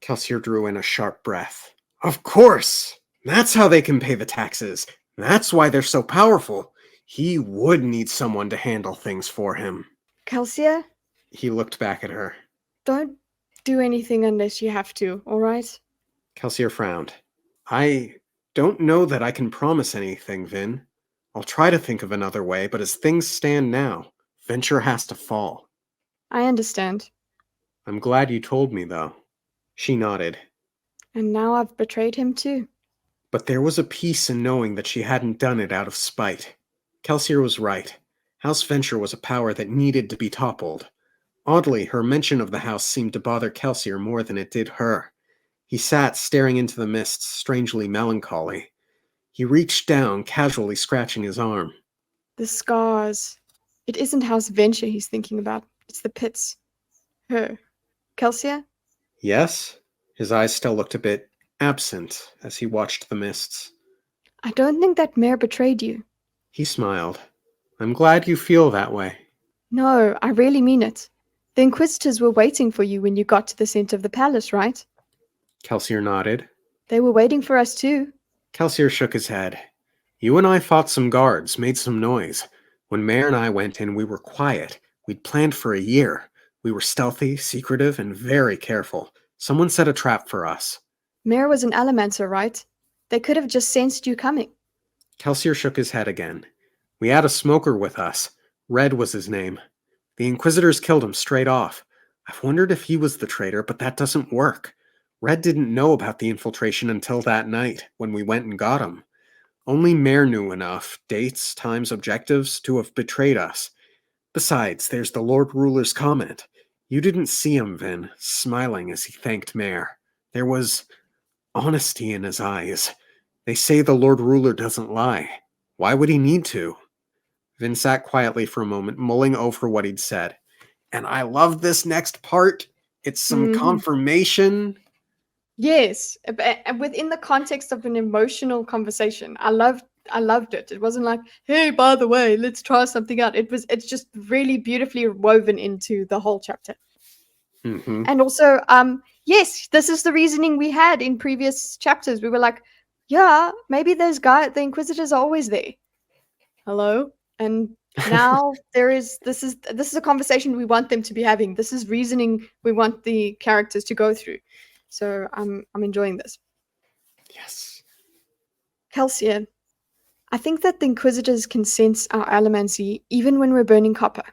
S2: Kelsier drew in a sharp breath. Of course! That's how they can pay the taxes. That's why they're so powerful. He would need someone to handle things for him.
S1: Kelsier,
S2: He looked back at her.
S1: don't do anything unless you have to, all right?
S2: Kelsier frowned. I don't know that I can promise anything, Vin. I'll try to think of another way, but as things stand now, Venture has to fall.
S1: I understand.
S2: I'm glad you told me, though. She nodded.
S1: And now I've betrayed him too.
S2: But there was a peace in knowing that she hadn't done it out of spite. Kelsier was right. House Venture was a power that needed to be toppled. Oddly, her mention of the house seemed to bother Kelsier more than it did her. He sat staring into the mists, strangely melancholy. He reached down, casually scratching his arm.
S1: The scars. It isn't House Venture he's thinking about. It's the pits. Her. Kelsier?
S2: Yes? His eyes still looked a bit absent as he watched the mists.
S1: I don't think that mare betrayed you.
S2: He smiled. I'm glad you feel that way.
S1: No, I really mean it. The Inquisitors were waiting for you when you got to the center of the palace, right?
S2: Kelsier nodded.
S1: They were waiting for us too.
S2: Kelsier shook his head. You and I fought some guards, made some noise. When Mare and I went in, we were quiet. We'd planned for a year. We were stealthy, secretive, and very careful. Someone set a trap for us.
S1: Mare was an Allomancer, right? They could have just sensed you coming.
S2: Kelsier shook his head again. We had a smoker with us. Red was his name. The Inquisitors killed him straight off. I've wondered if he was the traitor, but that doesn't work. Red didn't know about the infiltration until that night, when we went and got him. Only Mare knew enough, dates, times, objectives, to have betrayed us. Besides, there's the Lord Ruler's comment. You didn't see him, Vin, smiling as he thanked Mare. There was honesty in his eyes. They say the Lord Ruler doesn't lie. Why would he need to? Vin sat quietly for a moment, mulling over what he'd said. And I love this next part. It's some confirmation.
S1: Yes, within the context of an emotional conversation. I loved it. It wasn't like, hey, by the way, let's try something out. It's just really beautifully woven into the whole chapter.
S2: Mm-hmm.
S1: And also, yes, this is the reasoning we had in previous chapters. We were like, yeah, maybe the Inquisitors are always there. Hello? And now this is a conversation we want them to be having. This is reasoning we want the characters to go through. So I'm enjoying this.
S2: Yes.
S1: Kelsier, I think that the Inquisitors can sense our allomancy even when we're burning copper.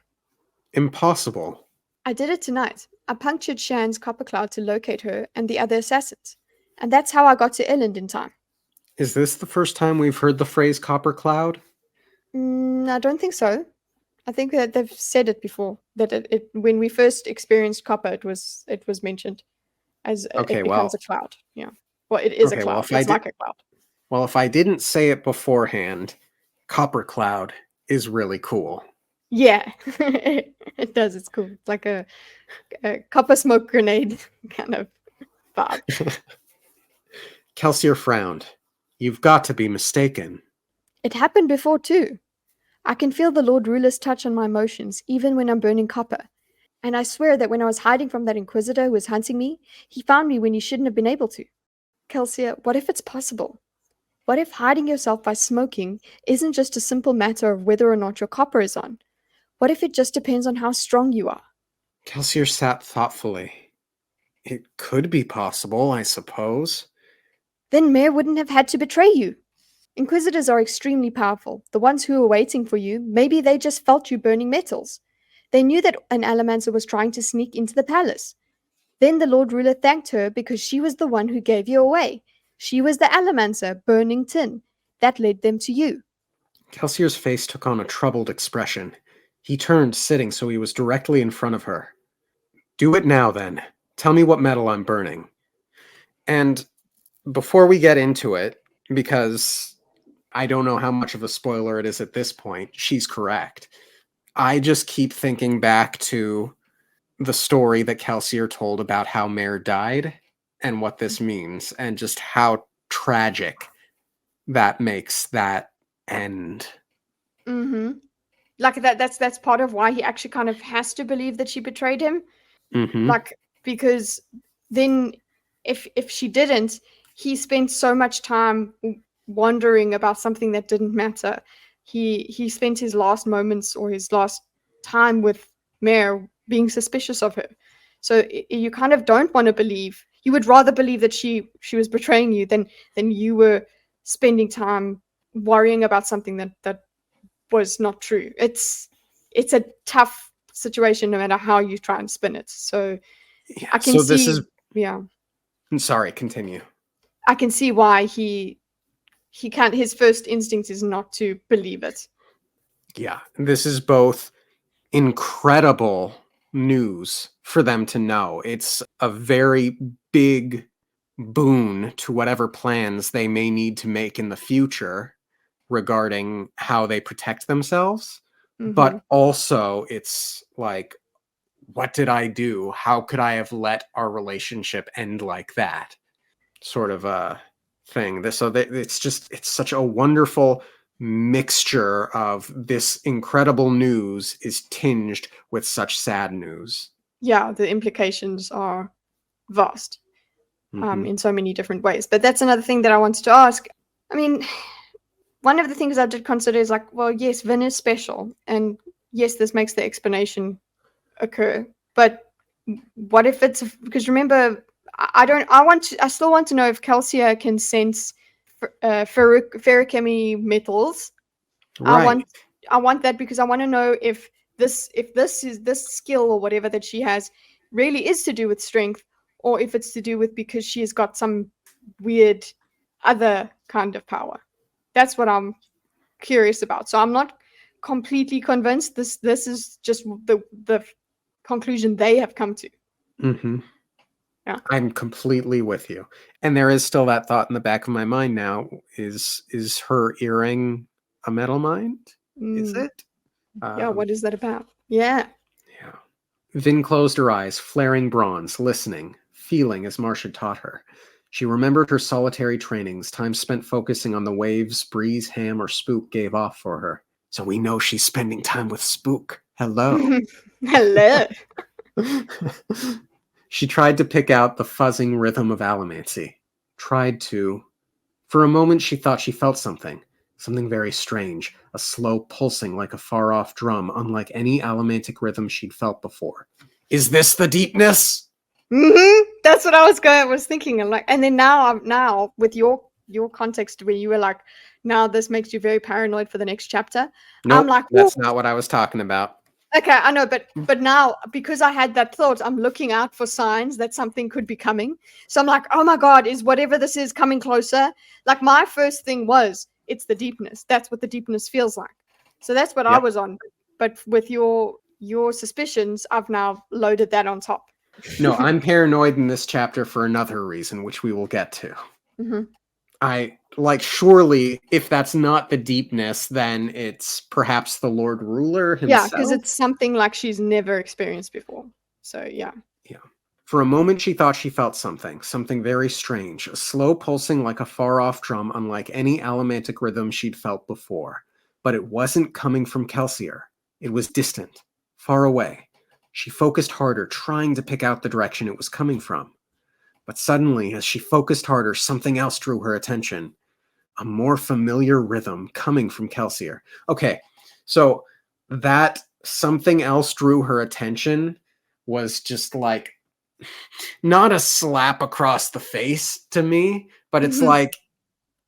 S2: Impossible.
S1: I did it tonight. I punctured Shan's copper cloud to locate her and the other assassins. And that's how I got to Elend in time.
S2: Is this the first time we've heard the phrase copper cloud?
S1: I don't think so. I think that they've said it before. That it when we first experienced copper, it was mentioned as
S2: Okay,
S1: it becomes a cloud. Yeah. Well, it is a cloud. It's like a cloud.
S2: Well, if I didn't say it beforehand, copper cloud is really cool.
S1: Yeah, it does. It's cool. It's like a copper smoke grenade kind of vibe.
S2: Kelsier frowned. You've got to be mistaken.
S1: It happened before too. I can feel the Lord Ruler's touch on my emotions, even when I'm burning copper. And I swear that when I was hiding from that Inquisitor who was hunting me, he found me when he shouldn't have been able to. Kelsier, what if it's possible? What if hiding yourself by smoking isn't just a simple matter of whether or not your copper is on? What if it just depends on how strong you are?
S2: Kelsier sat thoughtfully. It could be possible, I suppose.
S1: Then Mare wouldn't have had to betray you. Inquisitors are extremely powerful. The ones who were waiting for you, maybe they just felt you burning metals. They knew that an Alamancer was trying to sneak into the palace. Then the Lord Ruler thanked her because she was the one who gave you away. She was the Alamancer burning tin. That led them to you.
S2: Kelsier's face took on a troubled expression. He turned, sitting so he was directly in front of her. Do it now, then. Tell me what metal I'm burning. And before we get into it, because I don't know how much of a spoiler it is at this point, she's correct. I just keep thinking back to the story that Kelsier told about how Mare died and what this means, and just how tragic that makes that end.
S1: Mm-hmm. Like that's part of why he actually kind of has to believe that she betrayed him.
S2: Mm-hmm.
S1: Like, because then if she didn't, he spent so much time wondering about something that didn't matter. He spent his last moments or his last time with Mare being suspicious of her. So you kind of don't want to believe. You would rather believe that she was betraying you than you were spending time worrying about something that was not true. It's a tough situation no matter how you try and spin it. So
S2: Yeah.
S1: I can
S2: So this is.
S1: see, yeah,
S2: Sorry, continue.
S1: I can see why he can't. His first instinct is not to believe it.
S2: Yeah. This is both incredible news for them to know. It's a very big boon to whatever plans they may need to make in the future regarding how they protect themselves.
S1: Mm-hmm.
S2: But also, it's like, what did I do? How could I have let our relationship end like that? Sort of a thing. It's such a wonderful mixture of this incredible news is tinged with such sad news.
S1: Yeah, the implications are vast,
S2: Mm-hmm.
S1: in so many different ways. But that's another thing that I wanted to ask. I mean, one of the things I did consider is like, well, yes, Vin is special, and yes, this makes the explanation occur. But what if it's because remember, I don't. I still want to know if Kelsier can sense ferrochemy metals. I
S2: Right.
S1: want I want that because I want to know if this skill or whatever that she has really is to do with strength, or if it's to do with because she has got some weird other kind of power. That's what I'm curious about. So I'm not completely convinced. This is just the conclusion they have come to.
S2: Mm-hmm.
S1: Yeah.
S2: I'm completely with you. And there is still that thought in the back of my mind now. Is her earring a metal mind? Is
S1: Mm.
S2: it?
S1: Yeah.
S2: Um,
S1: What is that about? Yeah.
S2: yeah. Vin closed her eyes, flaring bronze, listening, feeling as Marsh had taught her. She remembered her solitary trainings, time spent focusing on the waves Breeze, Ham, or Spook gave off for her. So we know she's spending time with Spook. Hello.
S1: Hello.
S2: She tried to pick out the fuzzing rhythm of Alamancy. Tried to. For a moment, she thought she felt something. Something very strange. A slow pulsing like a far-off drum, unlike any Alamantic rhythm she'd felt before. Is this the deepness?
S1: That's what I was thinking. And like, and then now with your context where you were like, now this makes you very paranoid for the next chapter. I'm
S2: Nope,
S1: like, well,
S2: that's not what I was talking about.
S1: okay, I know, but now because I had that thought, I'm looking out for signs that something could be coming. So I'm like, oh my god, is whatever this is coming closer? Like my first thing was, it's the deepness. That's what the deepness feels like. So that's what I
S2: Yep.
S1: was on. But with your suspicions, I've now loaded that on top.
S2: No, I'm paranoid in this chapter for another reason, which we will get to.
S1: Mhm.
S2: surely if that's not the deepness, then it's perhaps the Lord Ruler
S1: Yeah, because
S2: himself.
S1: it's something like she's never experienced before. So yeah.
S2: Yeah. For a moment, she thought she felt something very strange, a slow pulsing like a far-off drum, unlike any allomantic rhythm she'd felt before. But it wasn't coming from Kelsier. It was distant, far away. She focused harder, trying to pick out the direction it was coming from. But suddenly, as she focused harder, something else drew her attention. A more familiar rhythm coming from Kelsier. Okay, so that something else drew her attention was just like not a slap across the face to me, but it's like,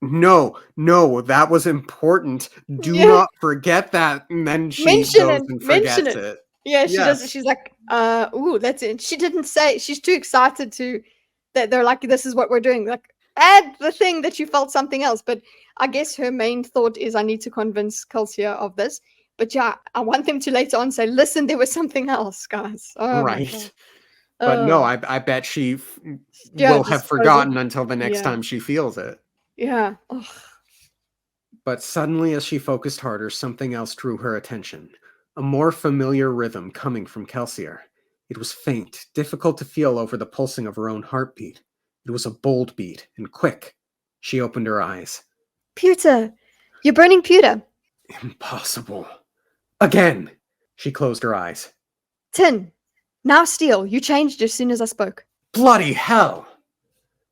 S2: no, that was important. Do
S1: Yeah.
S2: not forget that. And then she
S1: Mention
S2: goes
S1: it.
S2: and
S1: Mention
S2: forgets
S1: it.
S2: it.
S1: Yeah, she does it.
S2: Yes.
S1: She's like, ooh, that's it. She didn't say, she's too excited to, that they're like, this is what we're doing. Like, add the thing that you felt something else. But I guess her main thought is, I need to convince Kelsia of this. But yeah, I want them to later on say, listen, there was something else, guys. Oh my God.
S2: Right. But no,
S1: Oh,
S2: I bet she
S1: yeah,
S2: will have
S1: just throws it.
S2: forgotten until the next
S1: Yeah.
S2: time she feels it.
S1: Yeah. Oh.
S2: But suddenly, as she focused harder, something else drew her attention. A more familiar rhythm coming from Kelsier. It was faint, difficult to feel over the pulsing of her own heartbeat. It was a bold beat, and quick. She opened her eyes.
S1: Pewter. You're burning pewter.
S2: Impossible. Again! She closed her eyes.
S1: Tin. Now steel. You changed as soon as I spoke.
S2: Bloody hell!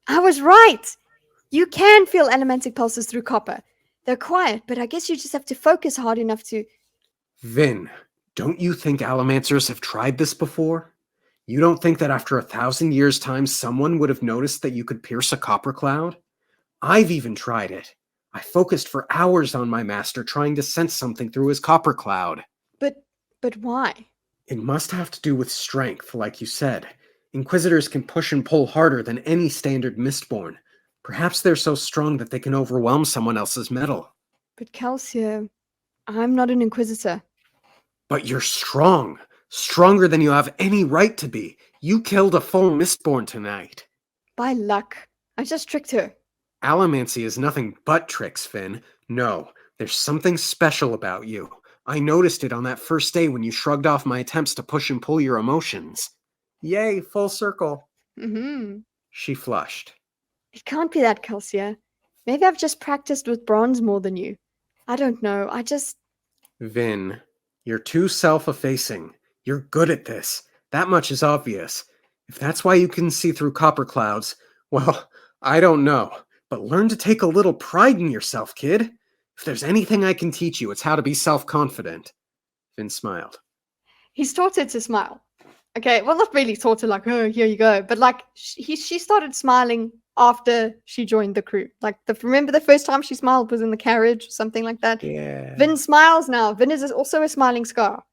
S1: I was right. You can feel elementic pulses through copper. They're quiet, but I guess you just have to focus hard enough to.
S2: Vin, don't you think allomancers have tried this before? You don't think that after 1,000 years' time someone would have noticed that you could pierce a copper cloud? I've even tried it. I focused for hours on my master trying to sense something through his copper cloud.
S1: But why?
S2: It must have to do with strength, like you said. Inquisitors can push and pull harder than any standard Mistborn. Perhaps they're so strong that they can overwhelm someone else's metal.
S1: But Calcia, I'm not an inquisitor.
S2: But you're strong. Stronger than you have any right to be. You killed a full Mistborn tonight.
S1: By luck. I just tricked her.
S2: Allomancy is nothing but tricks, Finn. No, there's something special about you. I noticed it on that first day when you shrugged off my attempts to push and pull your emotions. Yay, full circle.
S1: Mm-hmm.
S2: She flushed.
S1: It can't be that, Calcia. Maybe I've just practiced with bronze more than you. I don't know.
S2: Vin, you're too self-effacing. You're good at this. That much is obvious. If that's why you can see through copper clouds, well, I don't know. But learn to take a little pride in yourself, kid. If there's anything I can teach you, it's how to be self-confident. Vin smiled.
S1: He's taught her to smile. Okay, well, not really taught her like, oh, here you go. But like, she started smiling after she joined the crew. Like, remember the first time she smiled was in the carriage or something like that?
S2: Yeah.
S1: Vin smiles now. Vin is also a smiling scar.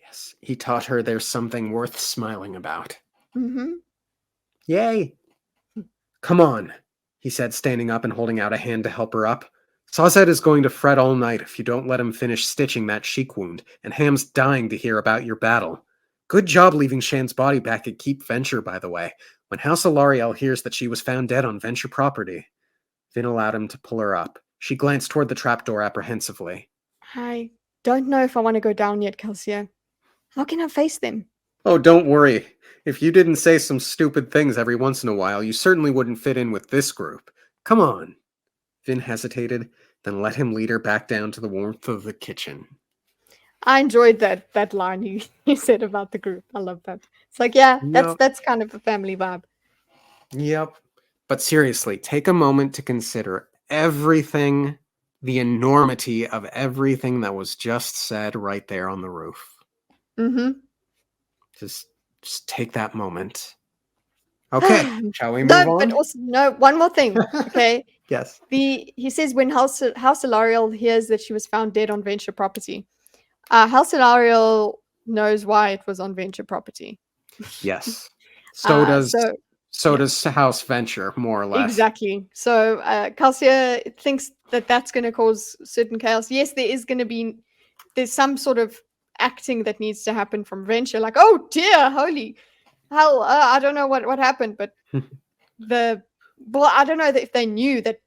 S2: Yes, he taught her there's something worth smiling about.
S1: Mm-hmm.
S2: Yay! Come on, he said, standing up and holding out a hand to help her up. Sazed is going to fret all night if you don't let him finish stitching that cheek wound, and Ham's dying to hear about your battle. Good job leaving Shan's body back at Keep Venture, by the way, when House Alariel hears that she was found dead on Venture property. Vin allowed him to pull her up. She glanced toward the trapdoor apprehensively.
S1: I don't know if I want to go down yet, Calcia. How can I face them?
S2: Oh, don't worry. If you didn't say some stupid things every once in a while, you certainly wouldn't fit in with this group. Come on. Vin hesitated, then let him lead her back down to the warmth of the kitchen.
S1: I enjoyed that line you said about the group. I love that. It's like, yeah, that's kind of a family vibe.
S2: Yep. But seriously, take a moment to consider everything, the enormity of everything that was just said right there on the roof.
S1: Mm-hmm.
S2: Just take that moment. Okay, shall we move on?
S1: But also, no, one more thing, okay?
S2: Yes.
S1: He says when House Alariel hears that she was found dead on Venture property, House Alariel knows why it was on Venture property.
S2: Yes. So does
S1: yeah.
S2: House Venture, more or less.
S1: Exactly. So Calcia thinks that that's going to cause certain chaos. Yes, there's some sort of acting that needs to happen from Venture, like, oh dear, holy hell, I don't know what happened, but I don't know if they knew that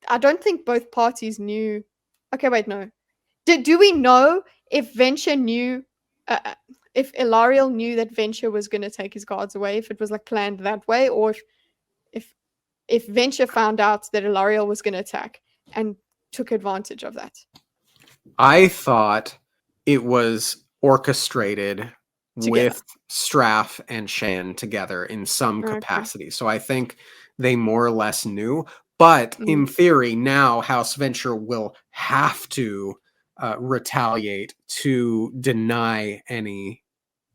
S1: I don't think both parties knew. Okay, wait, no. Do we know if Venture knew, if Ilariel knew that Venture was going to take his guards away, if it was like planned that way, or if if Venture found out that Ilariel was going to attack and took advantage of that?
S2: I thought it was orchestrated
S1: Together.
S2: with Straff and Shan together in some
S1: Okay.
S2: capacity. So I think they more or less knew. But in theory, now House Venture will have to retaliate to deny any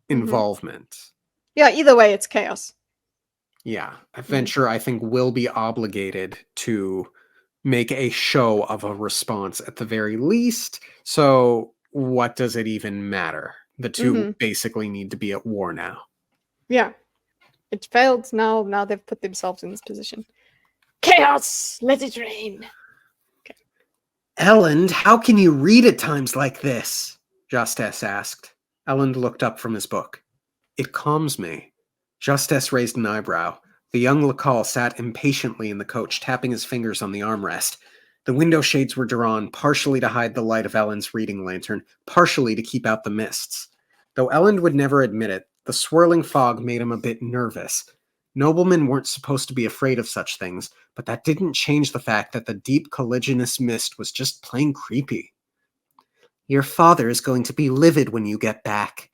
S2: involvement.
S1: Yeah, either way, it's chaos.
S2: Yeah, Venture, I think, will be obligated to make a show of a response at the very least. So what does it even matter? The two basically need to be at war now.
S1: Yeah. It failed. Now they've put themselves in this position. Chaos! Let it rain!
S2: Elend, how can you read at times like this? Justesse asked. Elend looked up from his book. It calms me. Justesse raised an eyebrow. The young Lacal sat impatiently in the coach, tapping his fingers on the armrest. The window shades were drawn, partially to hide the light of Elend's reading lantern, partially to keep out the mists. Though Elend would never admit it, the swirling fog made him a bit nervous. Noblemen weren't supposed to be afraid of such things, but that didn't change the fact that the deep colliginous mist was just plain creepy. Your father is going to be livid when you get back,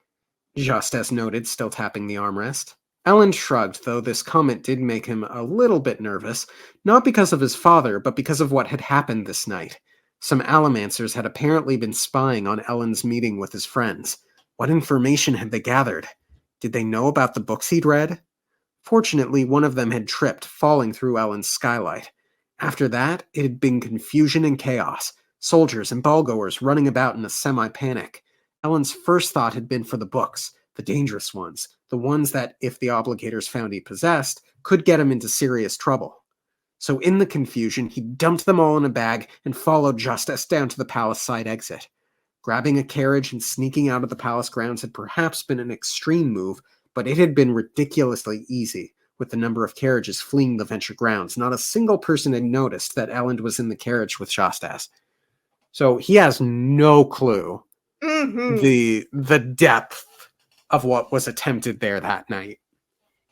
S2: Justesse noted, still tapping the armrest. Elend shrugged, though this comment did make him a little bit nervous, not because of his father, but because of what had happened this night. Some Allomancers had apparently been spying on Elend's meeting with his friends. What information had they gathered? Did they know about the books he'd read? Fortunately, one of them had tripped, falling through Elend's skylight. After that, it had been confusion and chaos, soldiers and ballgoers running about in a semi-panic. Elend's first thought had been for the books, the dangerous ones, the ones that, if the obligators found he possessed, could get him into serious trouble. So in the confusion, he dumped them all in a bag and followed Justesse down to the palace side exit. Grabbing a carriage and sneaking out of the palace grounds had perhaps been an extreme move, but it had been ridiculously easy. With the number of carriages fleeing the Venture grounds, not a single person had noticed that Elend was in the carriage with Justesse. So he has no clue the depth of what was attempted there that night.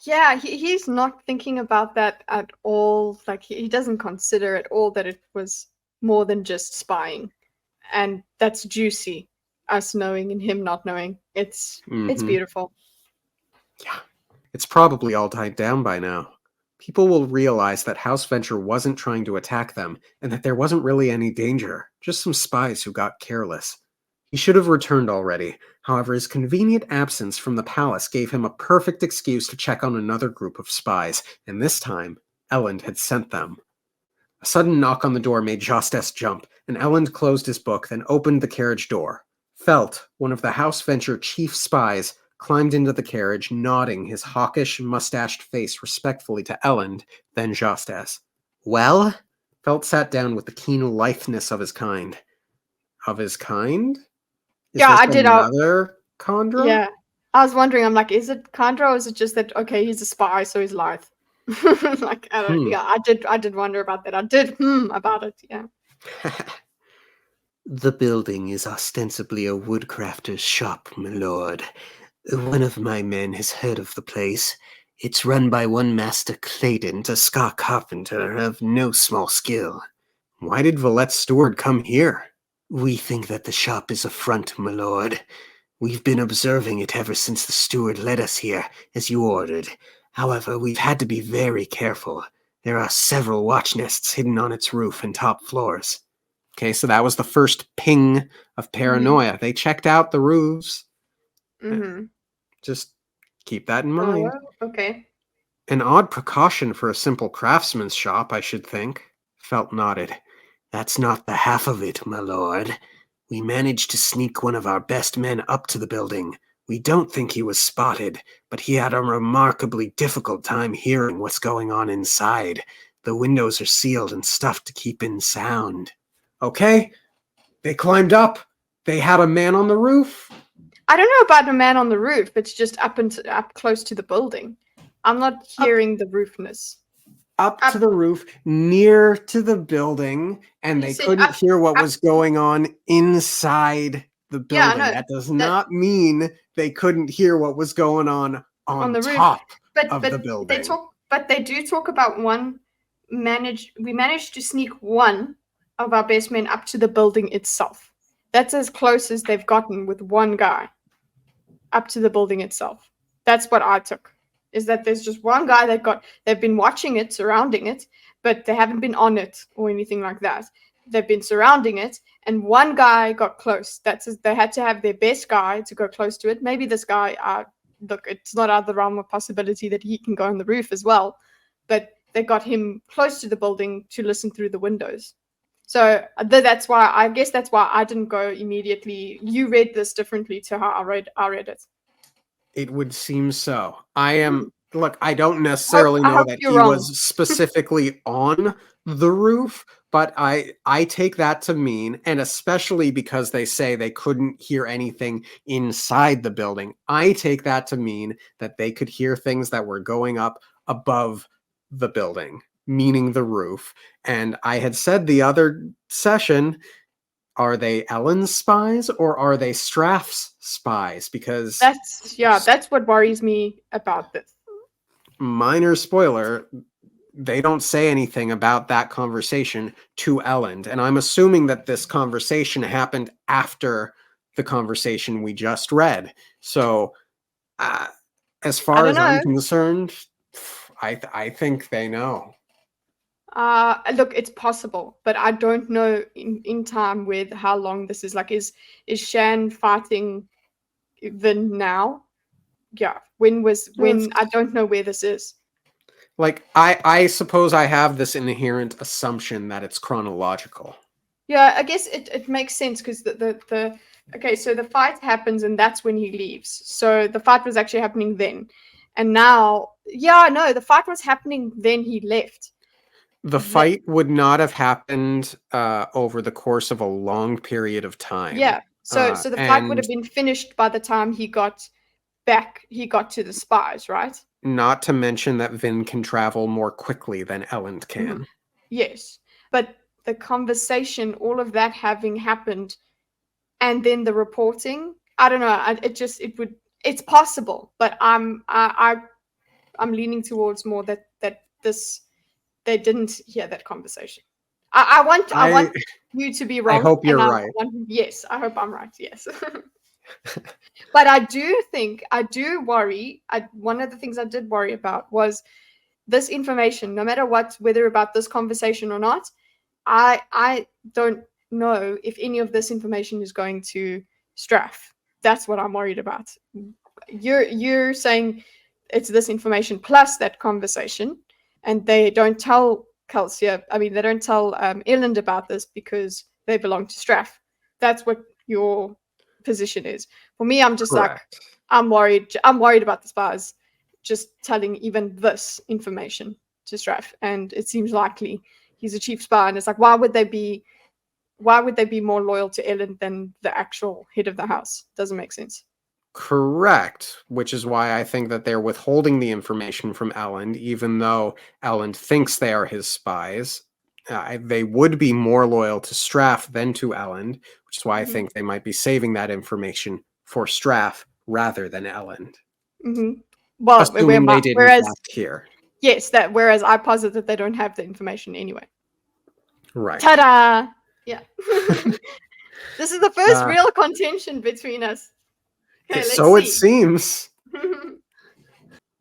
S1: Yeah, he's not thinking about that at all. Like, he doesn't consider at all that it was more than just spying. And that's juicy, us knowing and him not knowing. It's beautiful.
S2: Yeah, it's probably all died down by now. People will realize that House Venture wasn't trying to attack them, and that there wasn't really any danger, just some spies who got careless. He should have returned already. However, his convenient absence from the palace gave him a perfect excuse to check on another group of spies, and this time, Elend had sent them. A sudden knock on the door made Justesse jump, and Elend closed his book, then opened the carriage door. Felt, one of the House Venture chief spies, climbed into the carriage, nodding his hawkish, mustached face respectfully to Elend, then Justesse. Well? Felt sat down with the keen litheness of his kind. Of his kind? Is
S1: Yeah,
S2: this
S1: I did.
S2: another Condra?
S1: Yeah. I was wondering, I'm like, is it Chandra or is it just that, okay, he's a spy, so he's lithe? Like, I don't, yeah, I did wonder about that. I did, about it, yeah.
S3: The building is ostensibly a woodcrafter's shop, my lord. One of my men has heard of the place. It's run by one Master Clayton, a Scar carpenter of no small skill.
S2: Why did Valette's steward come here?
S3: We think that the shop is a front, my lord. We've been observing it ever since the steward led us here, as you ordered. However, we've had to be very careful. There are several watch nests hidden on its roof and top floors.
S2: Okay, so that was the first ping of paranoia. They checked out the roofs. Just keep that in mind.
S1: Oh, okay.
S2: An odd precaution for a simple craftsman's shop, I should think. Felt nodded.
S3: That's not the half of it, my lord. We managed to sneak one of our best men up to the building. We don't think he was spotted, but he had a remarkably difficult time hearing what's going on inside. The windows are sealed and stuffed to keep in sound.
S2: Okay, they climbed up. They had a man on the roof.
S1: I don't know about a man on the roof, but it's just up close to the building. I'm not hearing the roofness.
S2: up
S1: Up-
S2: to the roof, near to the building, and
S1: You
S2: they
S1: said
S2: couldn't
S1: up-
S2: hear what
S1: up-
S2: was going on inside the
S1: Yeah, I
S2: building.
S1: know.
S2: That does
S1: That-
S2: not mean they couldn't hear what was going on
S1: the roof.
S2: top
S1: But
S2: of the
S1: they
S2: building.
S1: talk. But they do talk about we managed to sneak one of our best men up to the building itself. That's as close as they've gotten with one guy up to the building itself. That's what I took. Is that there's just one guy they've been watching it, surrounding it, but they haven't been on it or anything like that. They've been surrounding it, and one guy got close. They had to have their best guy to go close to it. Maybe this guy, look, it's not out of the realm of possibility that he can go on the roof as well, but they got him close to the building to listen through the windows. So that's why I didn't go immediately. You read this differently to how I read it.
S2: It would seem so. Look, I don't necessarily
S1: I
S2: know
S1: hope
S2: that
S1: you're
S2: he
S1: wrong.
S2: was specifically on the roof, but I take that to mean, and especially because they say they couldn't hear anything inside the building, I take that to mean that they could hear things that were going up above the building, meaning the roof. And I had said the other session, are they Ellen's spies or are they Straff's spies? Because
S1: That's what worries me about this.
S2: minor spoiler, they don't say anything about that conversation to Ellen. And I'm assuming that this conversation happened after the conversation we just read. So, as far as I'm concerned, I think they know.
S1: Look, it's possible, but I don't know in time with how long this is. Like, is Shan fighting Vin now? Yeah. When I don't know where this is.
S2: Like, I suppose I have this inherent assumption that it's chronological.
S1: Yeah, I guess it makes sense because the okay, so the fight happens and that's when he leaves. So the fight was actually happening then. And now, no, the fight was happening then he left.
S2: The fight would not have happened over the course of a long period of time.
S1: Yeah. So the fight would have been finished by the time he got back. He got to the spies, right?
S2: Not to mention that Vin can travel more quickly than Ellen can.
S1: Mm-hmm. Yes, but the conversation, all of that having happened, and then the reporting. I don't know. It's possible, but I'm leaning towards more that they didn't hear that conversation. I want you to be wrong.
S2: I hope you're right.
S1: Yes, I hope I'm right. Yes. But I do worry. One of the things I did worry about was this information, no matter what, whether about this conversation or not, I don't know if any of this information is going to Straff. That's what I'm worried about. You're saying it's this information plus that conversation, and they don't tell Kelsia. I mean, they don't tell Elend about this because they belong to Straff. That's what your position is. For me, I'm just
S2: Correct.
S1: like, I'm worried about the spies just telling even this information to Straff, and it seems likely he's a chief spy, and it's like, why would they be more loyal to Ellen than the actual head of the house? Doesn't make sense.
S2: Correct, which is why I think that they're withholding the information from Ellen, even though Ellen thinks they are his spies. They would be more loyal to Straff than to Ellen, which is why I think they might be saving that information for Straff rather than Ellen.
S1: Mm-hmm. Well,
S2: assuming they didn't whereas here.
S1: Yes, whereas I posit that they don't have the information anyway.
S2: Right.
S1: Ta-da! Yeah. This is the first real contention between us. Okay,
S2: so it seems.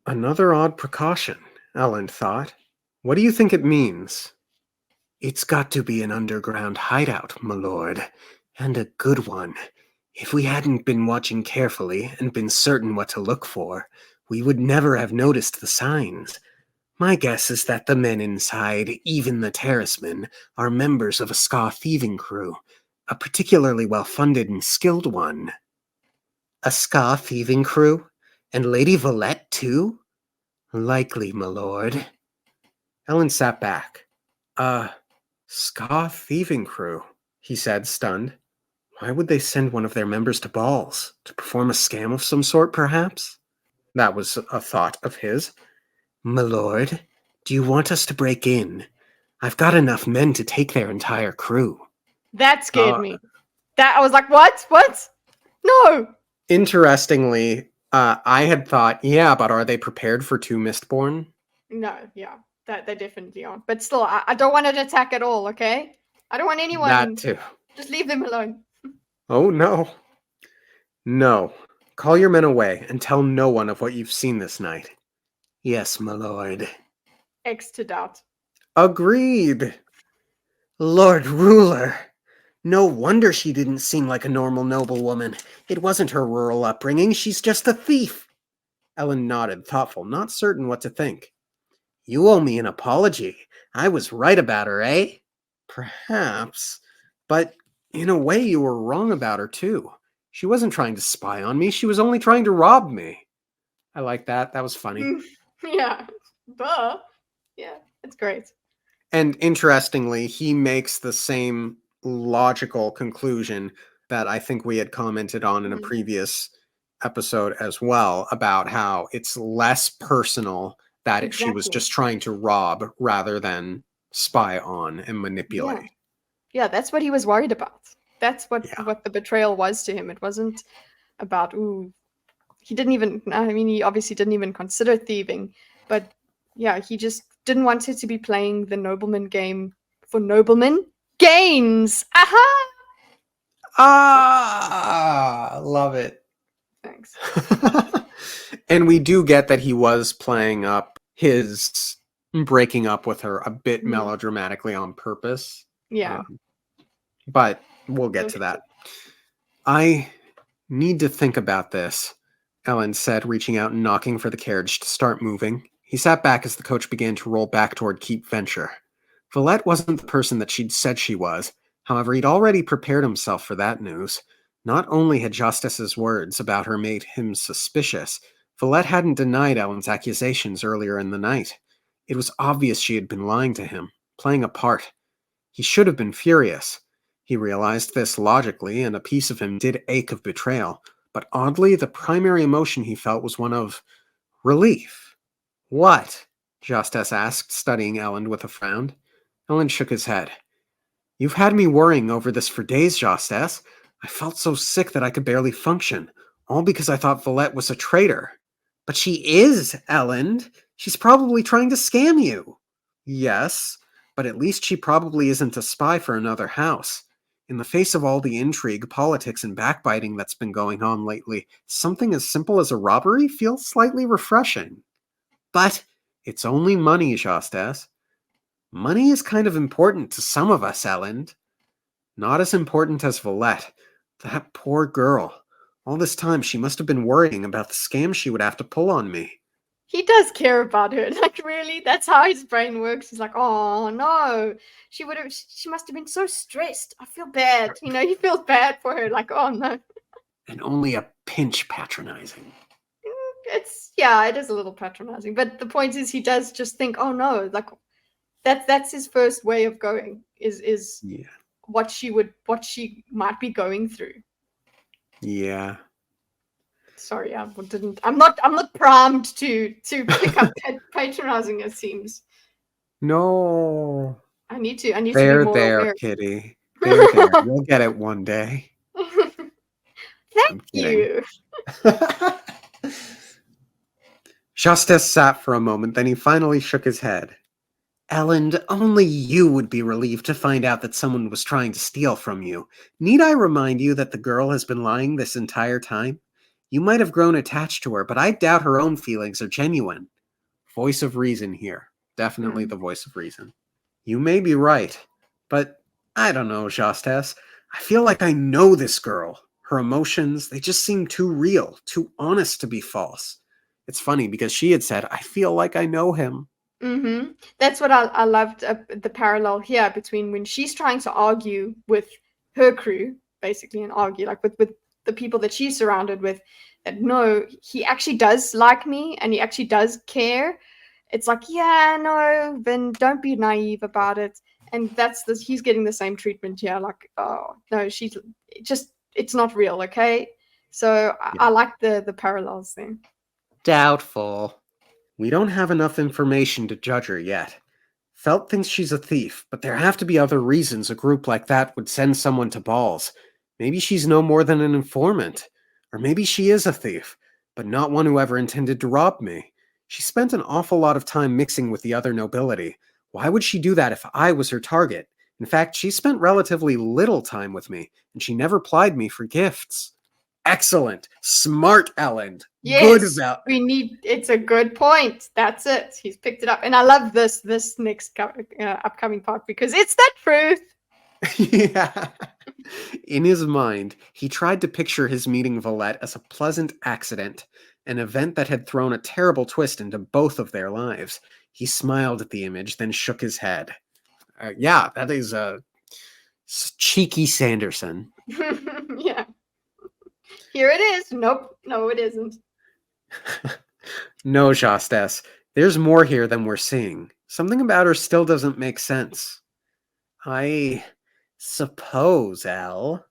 S2: Another odd precaution, Ellen thought. What do you think it means?
S3: It's got to be an underground hideout, my lord, and a good one. If we hadn't been watching carefully and been certain what to look for, we would never have noticed the signs. My guess is that the men inside, even the terracemen, are members of a Ska thieving crew, a particularly well-funded and skilled one. A Ska thieving crew? And Lady Valette, too? Likely, my lord.
S2: Ellen sat back. Ska thieving crew, he said, stunned. Why would they send one of their members to balls? To perform a scam of some sort, perhaps? That was a thought of his.
S3: My lord, Do you want us to break in? I've got enough men to take their entire crew.
S1: That scared me. That I was like, what? What? No.
S2: Interestingly, I had thought, yeah, but are they prepared for 2 Mistborn?
S1: No, yeah. That they definitely aren't. But still, I don't want an attack at all, okay? I don't want anyone.
S2: That too.
S1: Just leave them alone.
S2: Oh, no. No. Call your men away and tell no one of what you've seen this night.
S3: Yes, my lord.
S1: X to doubt.
S2: Agreed.
S3: Lord Ruler. No wonder she didn't seem like a normal noblewoman. It wasn't her rural upbringing. She's just a thief.
S2: Ellen nodded, thoughtful, not certain what to think.
S3: You owe me an apology. I was right about her, eh?
S2: Perhaps. But in a way, you were wrong about her, too. She wasn't trying to spy on me. She was only trying to rob me. I like that. That was funny.
S1: Yeah. Duh. Yeah, it's great.
S2: And interestingly, he makes the same logical conclusion that I think we had commented on in a previous episode as well, about how it's less personal, that she was
S1: Exactly.
S2: just trying to rob rather than spy on and manipulate.
S1: Yeah, that's what he was worried about. That's what
S2: Yeah.
S1: what the betrayal was to him. It wasn't about, he didn't even, I mean, he obviously didn't even consider thieving, but yeah, he just didn't want her to be playing the nobleman game for nobleman gains. Aha!
S2: Love it.
S1: Thanks.
S2: And we do get that he was playing up his breaking up with her a bit melodramatically on purpose.
S1: Yeah.
S2: But we'll get to that. I need to think about this, Ellen said, reaching out and knocking for the carriage to start moving. He sat back as the coach began to roll back toward Keep Venture. Villette wasn't the person that she'd said she was. However, he'd already prepared himself for that news. Not only had Justice's words about her made him suspicious, Villette hadn't denied Ellen's accusations earlier in the night. It was obvious she had been lying to him, playing a part. He should have been furious. He realized this logically, and a piece of him did ache of betrayal, but oddly, the primary emotion he felt was one of relief. What? Justice asked, studying Ellen with a frown. Ellen shook his head. You've had me worrying over this for days, Justice. I felt so sick that I could barely function, all because I thought Villette was a traitor. But she is, Ellen. She's probably trying to scam you. Yes, but at least she probably isn't a spy for another house. In the face of all the intrigue, politics, and backbiting that's been going on lately, something as simple as a robbery feels slightly refreshing. But it's only money, Justice. Money is kind of important to some of us, Ellen. Not as important as Villette. That poor girl. All this time she must have been worrying about the scam she would have to pull on me.
S1: He does care about her. Like, really? That's how his brain works. He's like, oh no. She must have been so stressed. I feel bad. He feels bad for her. Like, oh no.
S3: And only a pinch patronizing.
S1: It is a little patronizing. But the point is, he does just think, oh no, like that's his first way of going, is what she might be going through.
S2: Yeah.
S1: Sorry, I'm not primed to pick up patronizing, it seems.
S2: No.
S1: I need to be more
S2: there,
S1: aware.
S2: Kitty. There. You'll get it one day.
S1: Thank you.
S2: Justice sat for a moment, then he finally shook his head.
S3: Ellen, only you would be relieved to find out that someone was trying to steal from you. Need I remind you that the girl has been lying this entire time? You might have grown attached to her, but I doubt her own feelings are genuine.
S2: Voice of reason here. Definitely the voice of reason. You may be right, but I don't know, Justice. I feel like I know this girl. Her emotions, they just seem too real, too honest to be false. It's funny because she had said, I feel like I know him.
S1: That's what I loved, the parallel here between when she's trying to argue with her crew, basically, and argue like with the people that she's surrounded with, that no, he actually does like me and he actually does care. It's like, yeah, no, then don't be naive about it. And he's getting the same treatment here. Like, oh no, it's not real, okay? So I like the parallels there.
S2: Doubtful. We don't have enough information to judge her yet. Felt thinks she's a thief, but there have to be other reasons a group like that would send someone to balls. Maybe she's no more than an informant. Or maybe she is a thief, but not one who ever intended to rob me. She spent an awful lot of time mixing with the other nobility. Why would she do that if I was her target? In fact, she spent relatively little time with me, and she never plied me for gifts. Excellent. Smart, Ellen. Good
S1: Yes,
S2: about
S1: it's a good point. That's it. He's picked it up. And I love this next upcoming part because it's the truth.
S2: Yeah. In his mind, he tried to picture his meeting Valette as a pleasant accident, an event that had thrown a terrible twist into both of their lives. He smiled at the image, then shook his head. Yeah, that is cheeky Sanderson.
S1: Yeah. Here it is. Nope. No, it isn't.
S2: No, Jastes. There's more here than we're seeing. Something about her still doesn't make sense. I suppose, Al.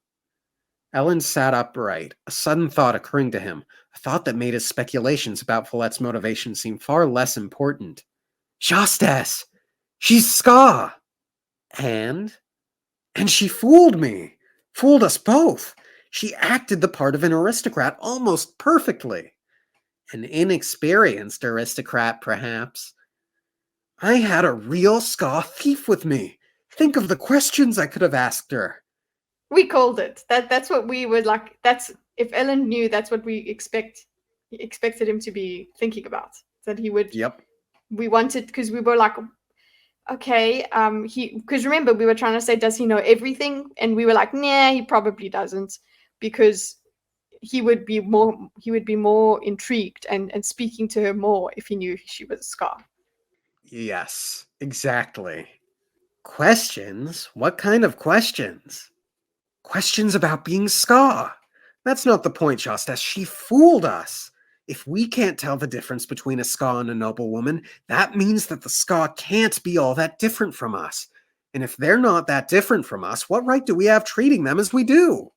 S2: Ellen sat upright, a sudden thought occurring to him, a thought that made his speculations about Follette's motivation seem far less important. Jastes! She's Ska! And she fooled me! Fooled us both! She acted the part of an aristocrat almost perfectly. An inexperienced aristocrat, perhaps. I had a real Ska thief with me. Think of the questions I could have asked her.
S1: We called it. That's what we would like. That's if Ellen knew, that's what we expected him to be thinking about. That he would.
S2: Yep.
S1: We wanted because we were like, okay, because remember we were trying to say, does he know everything? And we were like, nah, he probably doesn't, because he would be more intrigued and speaking to her more if he knew she was a Ska.
S2: Yes, exactly. Questions? What kind of questions? Questions about being Ska. That's not the point, Jastes. She fooled us. If we can't tell the difference between a Ska and a noblewoman, that means that the Ska can't be all that different from us. And if they're not that different from us, what right do we have treating them as we do?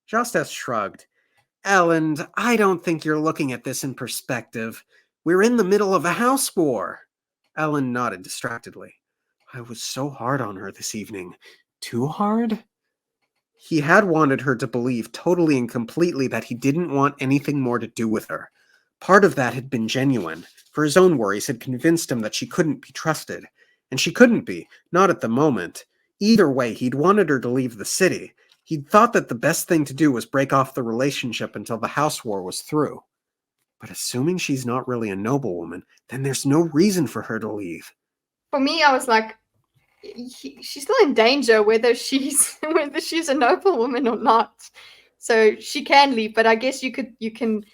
S2: Jastes shrugged. Ellen, I don't think you're looking at this in perspective. We're in the middle of a house war. Ellen nodded distractedly. I was so hard on her this evening. Too hard? He had wanted her to believe totally and completely that he didn't want anything more to do with her. Part of that had been genuine, for his own worries had convinced him that she couldn't be trusted. And she couldn't be, not at the moment. Either way, he'd wanted her to leave the city. He'd thought that the best thing to do was break off the relationship until the house war was through. But assuming she's not really a noblewoman, then there's no reason for her to leave.
S1: For me, I was like, she's still in danger whether she's a noblewoman or not. So she can leave, but I guess you can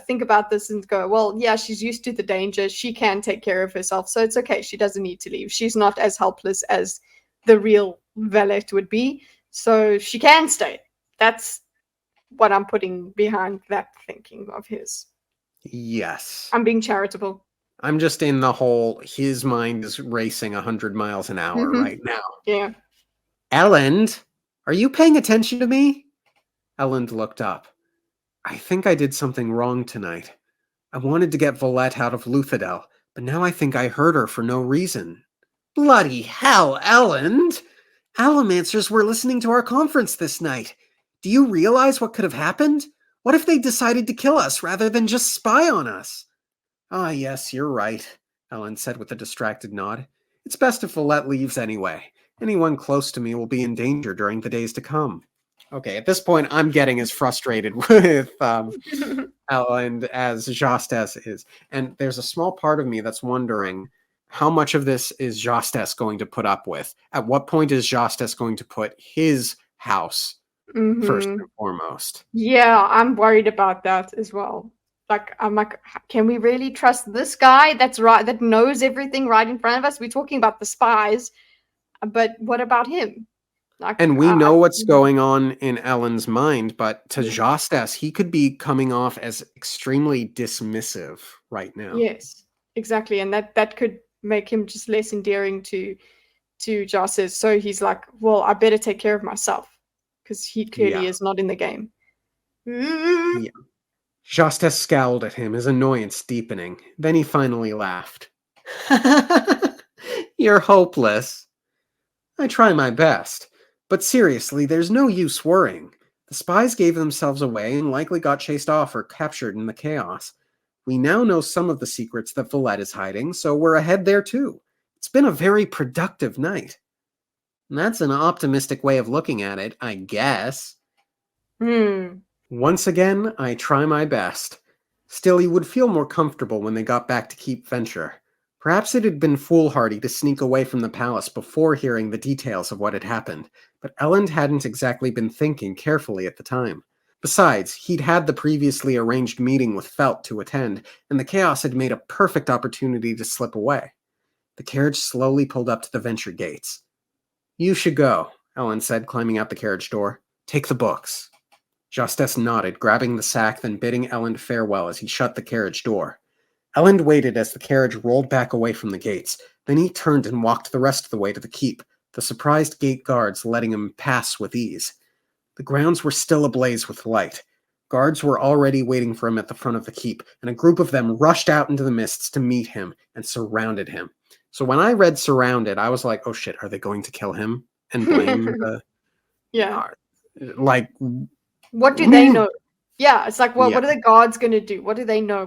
S1: think about this and go, well, yeah, she's used to the danger. She can take care of herself, so it's okay. She doesn't need to leave. She's not as helpless as the real Valette would be, so she can stay. That's what I'm putting behind that thinking of his.
S2: Yes.
S1: I'm being charitable.
S2: I'm just in the whole, his mind is racing 100 miles an hour right now.
S1: Yeah.
S2: Ellen, are you paying attention to me? Ellen looked up. I think I did something wrong tonight. I wanted to get Valette out of Luthadel, but now I think I hurt her for no reason. Bloody hell, Ellen! Allomancers were listening to our conference this night. Do you realize what could have happened? What if they decided to kill us rather than just spy on us? Ah, yes, you're right, Ellen said with a distracted nod. It's best if Valette leaves anyway. Anyone close to me will be in danger during the days to come. Okay, at this point, I'm getting as frustrated with Ellen as Jastes is. And there's a small part of me that's wondering how much of this is Jastes going to put up with? At what point is Jastes going to put his house first and foremost?
S1: Yeah, I'm worried about that as well. Like, I'm like, can we really trust this guy that's right, that knows everything right in front of us? We're talking about the spies, but what about him? Like,
S2: and we know what's going on in Ellen's mind, but to Jastes, he could be coming off as extremely dismissive right now.
S1: Yes, exactly. And that could make him just less endearing to Jastes. So he's like, well, I better take care of myself, because he clearly is not in the game.
S2: Yeah. Justus scowled at him, his annoyance deepening. Then he finally laughed. You're hopeless. I try my best. But seriously, there's no use worrying. The spies gave themselves away and likely got chased off or captured in the chaos. We now know some of the secrets that Vallette is hiding, so we're ahead there too. It's been a very productive night. And that's an optimistic way of looking at it, I guess. Once again, I try my best. Still, he would feel more comfortable when they got back to Keep Venture. Perhaps it had been foolhardy to sneak away from the palace before hearing the details of what had happened, but Elend hadn't exactly been thinking carefully at the time. Besides, he'd had the previously arranged meeting with Felt to attend, and the chaos had made a perfect opportunity to slip away. The carriage slowly pulled up to the Venture gates. You should go, Elend said, climbing out the carriage door. Take the books. Justus nodded, grabbing the sack, then bidding Elend farewell as he shut the carriage door. Elend waited as the carriage rolled back away from the gates. Then he turned and walked the rest of the way to the keep, the surprised gate guards letting him pass with ease. The grounds were still ablaze with light. Guards were already waiting for him at the front of the keep, and a group of them rushed out into the mists to meet him and surrounded him. So when I read surrounded, I was like, oh shit, are they going to kill him and blame the...
S1: Yeah.
S2: Like...
S1: What do they know? Yeah, it's like, well,
S2: Yeah.
S1: what are the guards going to do? What do they know?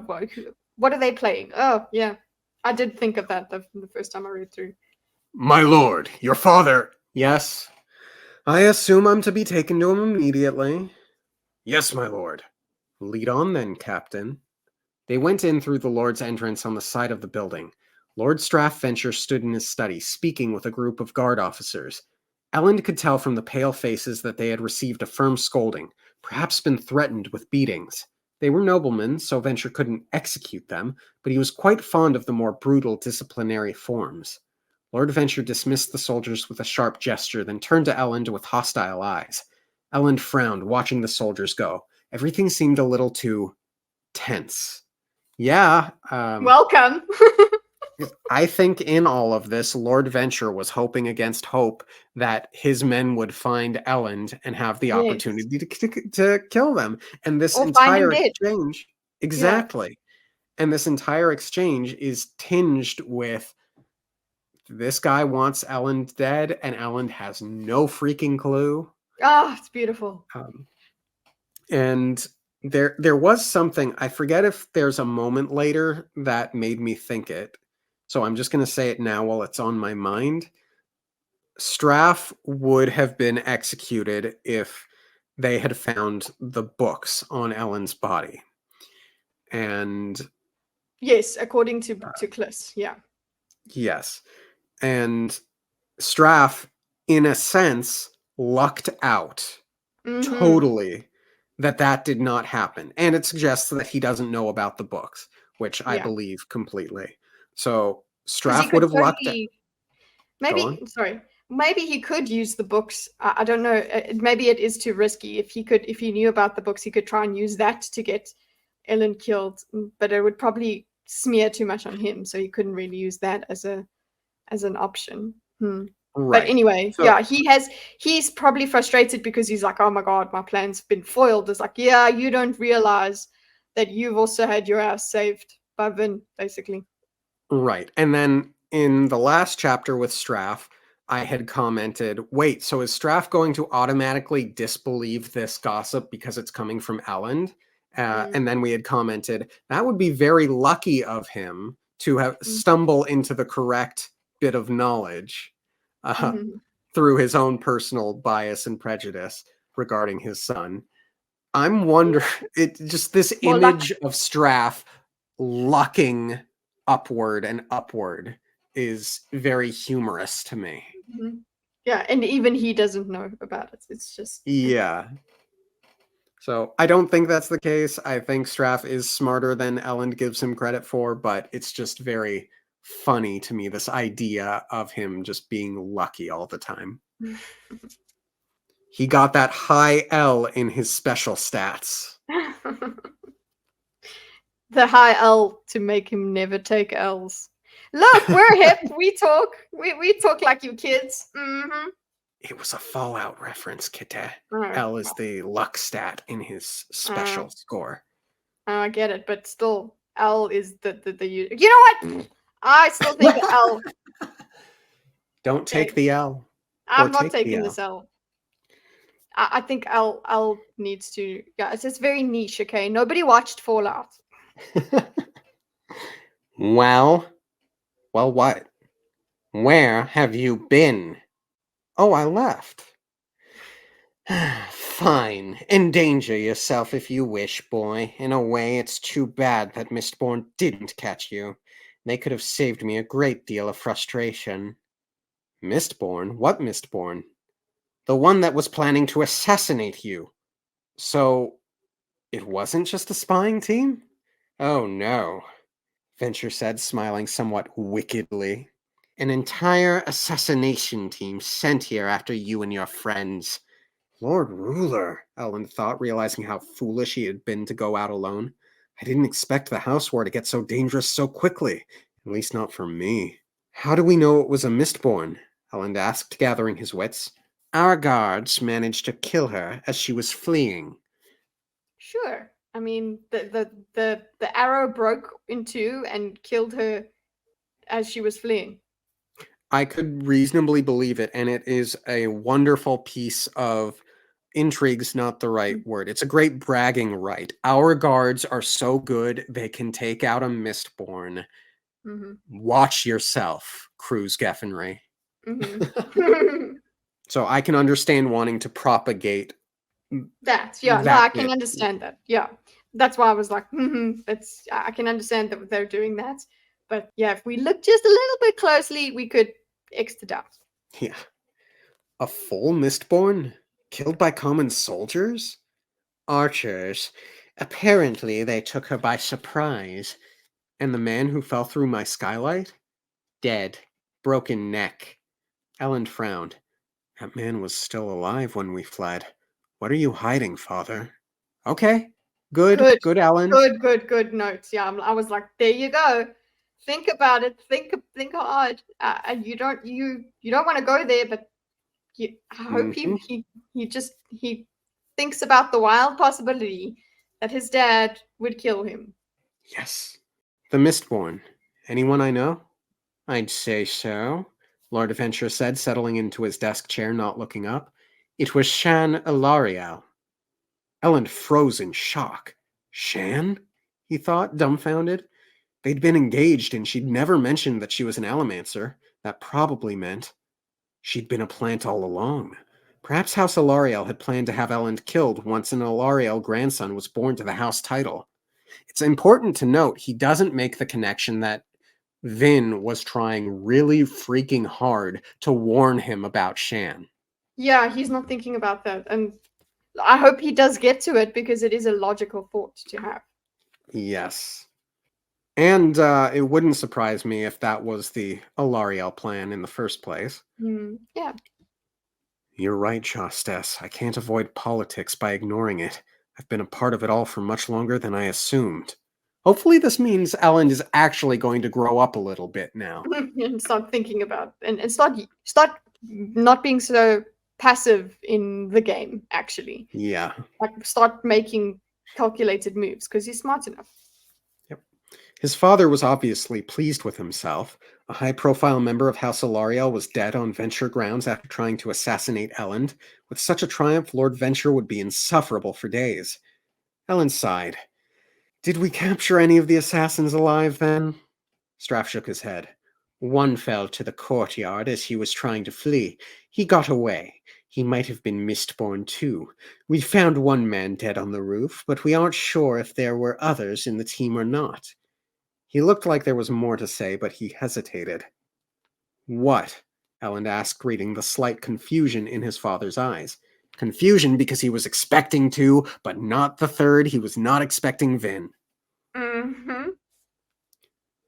S1: What are they playing? Oh, yeah. I did think of that the first time I read through.
S3: My lord, your father...
S2: Yes. I assume I'm to be taken to him immediately.
S3: Yes, my lord.
S2: Lead on then, Captain. They went in through the Lord's entrance on the side of the building. Lord Strathventure stood in his study, speaking with a group of guard officers. Elend could tell from the pale faces that they had received a firm scolding, perhaps been threatened with beatings. They were noblemen, so Venture couldn't execute them, but he was quite fond of the more brutal disciplinary forms. Lord Venture dismissed the soldiers with a sharp gesture, then turned to Elend with hostile eyes. Elend frowned, watching the soldiers go. Everything seemed a little too tense. Yeah.
S1: Welcome.
S2: I think in all of this, Lord Venture was hoping against hope that his men would find Elend and have the opportunity to kill them. And this
S1: Or find him
S2: entire
S1: dead.
S2: exchange, exactly. And this entire exchange is tinged with this guy wants Elend dead, and Elend has no freaking clue.
S1: Ah, it's beautiful.
S2: And there was something, I forget if there's a moment later that made me think it. So I'm just going to say it now while it's on my mind. Straff would have been executed if they had found the books on Ellen's body. And
S1: yes, according to Cliss, yeah.
S2: Yes. And Straff, in a sense, lucked out totally that did not happen. And it suggests that he doesn't know about the books, which I believe completely. So Straff would have lucked out.
S1: Maybe he could use the books. I don't know. Maybe it is too risky. If he knew about the books, he could try and use that to get Ellen killed. But it would probably smear too much on him, so he couldn't really use that as an option. Right. But anyway, he's probably frustrated because he's like, oh my god, my plan's been foiled. It's like, yeah, you don't realize that you've also had your ass saved by Vin, basically.
S2: Right. And then in the last chapter with Straff, I had commented, wait, so is Straff going to automatically disbelieve this gossip because it's coming from Elend? And then we had commented, that would be very lucky of him to have stumble into the correct bit of knowledge through his own personal bias and prejudice regarding his son. I'm wondering, this image of Straff lucking upward and upward is very humorous to me.
S1: Yeah, and even he doesn't know about it. It's just...
S2: Yeah. So I don't think that's the case. I think Straff is smarter than Elend gives him credit for, but it's just very funny to me, this idea of him just being lucky all the time. He got that high L in his special stats.
S1: The high L to make him never take L's. Look, we're hip. We talk. We talk like you kids.
S2: It was a Fallout reference, Kitteh. L is the luck stat in his special score.
S1: I get it, but still, L is the you know what? I still think L.
S2: Don't take the L.
S1: I'm not
S2: take the
S1: taking
S2: L.
S1: this L. I think L needs to. Yeah, it's just very niche. Okay, nobody watched Fallout.
S2: Well, what? Where have you been? Oh, I left. Fine. Endanger yourself if you wish, boy. In a way, it's too bad that Mistborn didn't catch you. They could have saved me a great deal of frustration. Mistborn? What Mistborn? The one that was planning to assassinate you. So, it wasn't just a spying team? Oh no, Venture said, smiling somewhat wickedly. An entire assassination team sent here after you and your friends. Lord Ruler, Ellen thought, realizing how foolish he had been to go out alone. I didn't expect the house war to get so dangerous so quickly. At least not for me. How do we know it was a Mistborn? Ellen asked, gathering his wits. Our guards managed to kill her as she was fleeing.
S1: Sure. I mean, the arrow broke in two and killed her as she was fleeing.
S2: I could reasonably believe it, and it is a wonderful piece of intrigue's not the right word. It's a great bragging right. Our guards are so good they can take out a Mistborn.
S1: Mm-hmm.
S2: Watch yourself, Cruz Geffenry.
S1: Mm-hmm.
S2: So I can understand wanting to propagate
S1: that. Yeah, no,
S2: that
S1: I can understand that. Yeah, that's why I was like, I can understand that they're doing that. But yeah, if we look just a little bit closely, we could X it out.
S2: Yeah. A full Mistborn? Killed by common soldiers? Archers. Apparently they took her by surprise. And the man who fell through my skylight? Dead. Broken neck. Ellen frowned. That man was still alive when we fled. What are you hiding, Father? Okay. Good, Ellen.
S1: Good notes. Yeah, I was like, there you go. Think about it. Think hard. And you don't want to go there, but I hope he thinks about the wild possibility that his dad would kill him.
S2: Yes. The Mistborn. Anyone I know? I'd say so, Lord Adventure said, settling into his desk chair, not looking up. It was Shan Ilariel. Ellen froze in shock. Shan? He thought, dumbfounded. They'd been engaged, and she'd never mentioned that she was an Allomancer. That probably meant she'd been a plant all along. Perhaps House Ilariel had planned to have Ellen killed once an Ilariel grandson was born to the house title. It's important to note he doesn't make the connection that Vin was trying really freaking hard to warn him about Shan.
S1: Yeah, he's not thinking about that. And I hope he does get to it because it is a logical thought to have.
S2: Yes. And it wouldn't surprise me if that was the Ilariel plan in the first place.
S1: Yeah.
S2: You're right, Shastess. I can't avoid politics by ignoring it. I've been a part of it all for much longer than I assumed. Hopefully this means Ellen is actually going to grow up a little bit now.
S1: And start thinking about and start not being so passive in the game, actually.
S2: Yeah.
S1: Like start making calculated moves because he's smart enough.
S2: Yep. His father was obviously pleased with himself. A high-profile member of House Ilariel was dead on Venture grounds after trying to assassinate Ellen. With such a triumph, Lord Venture would be insufferable for days. Ellen sighed. Did we capture any of the assassins alive, then? Straff shook his head. One fell to the courtyard as he was trying to flee. He got away. He might have been Mistborn, too. We found one man dead on the roof, but we aren't sure if there were others in the team or not. He looked like there was more to say, but he hesitated. What? Ellen asked, reading the slight confusion in his father's eyes. Confusion because he was expecting to, but not the third. He was not expecting Vin.
S1: Mm-hmm.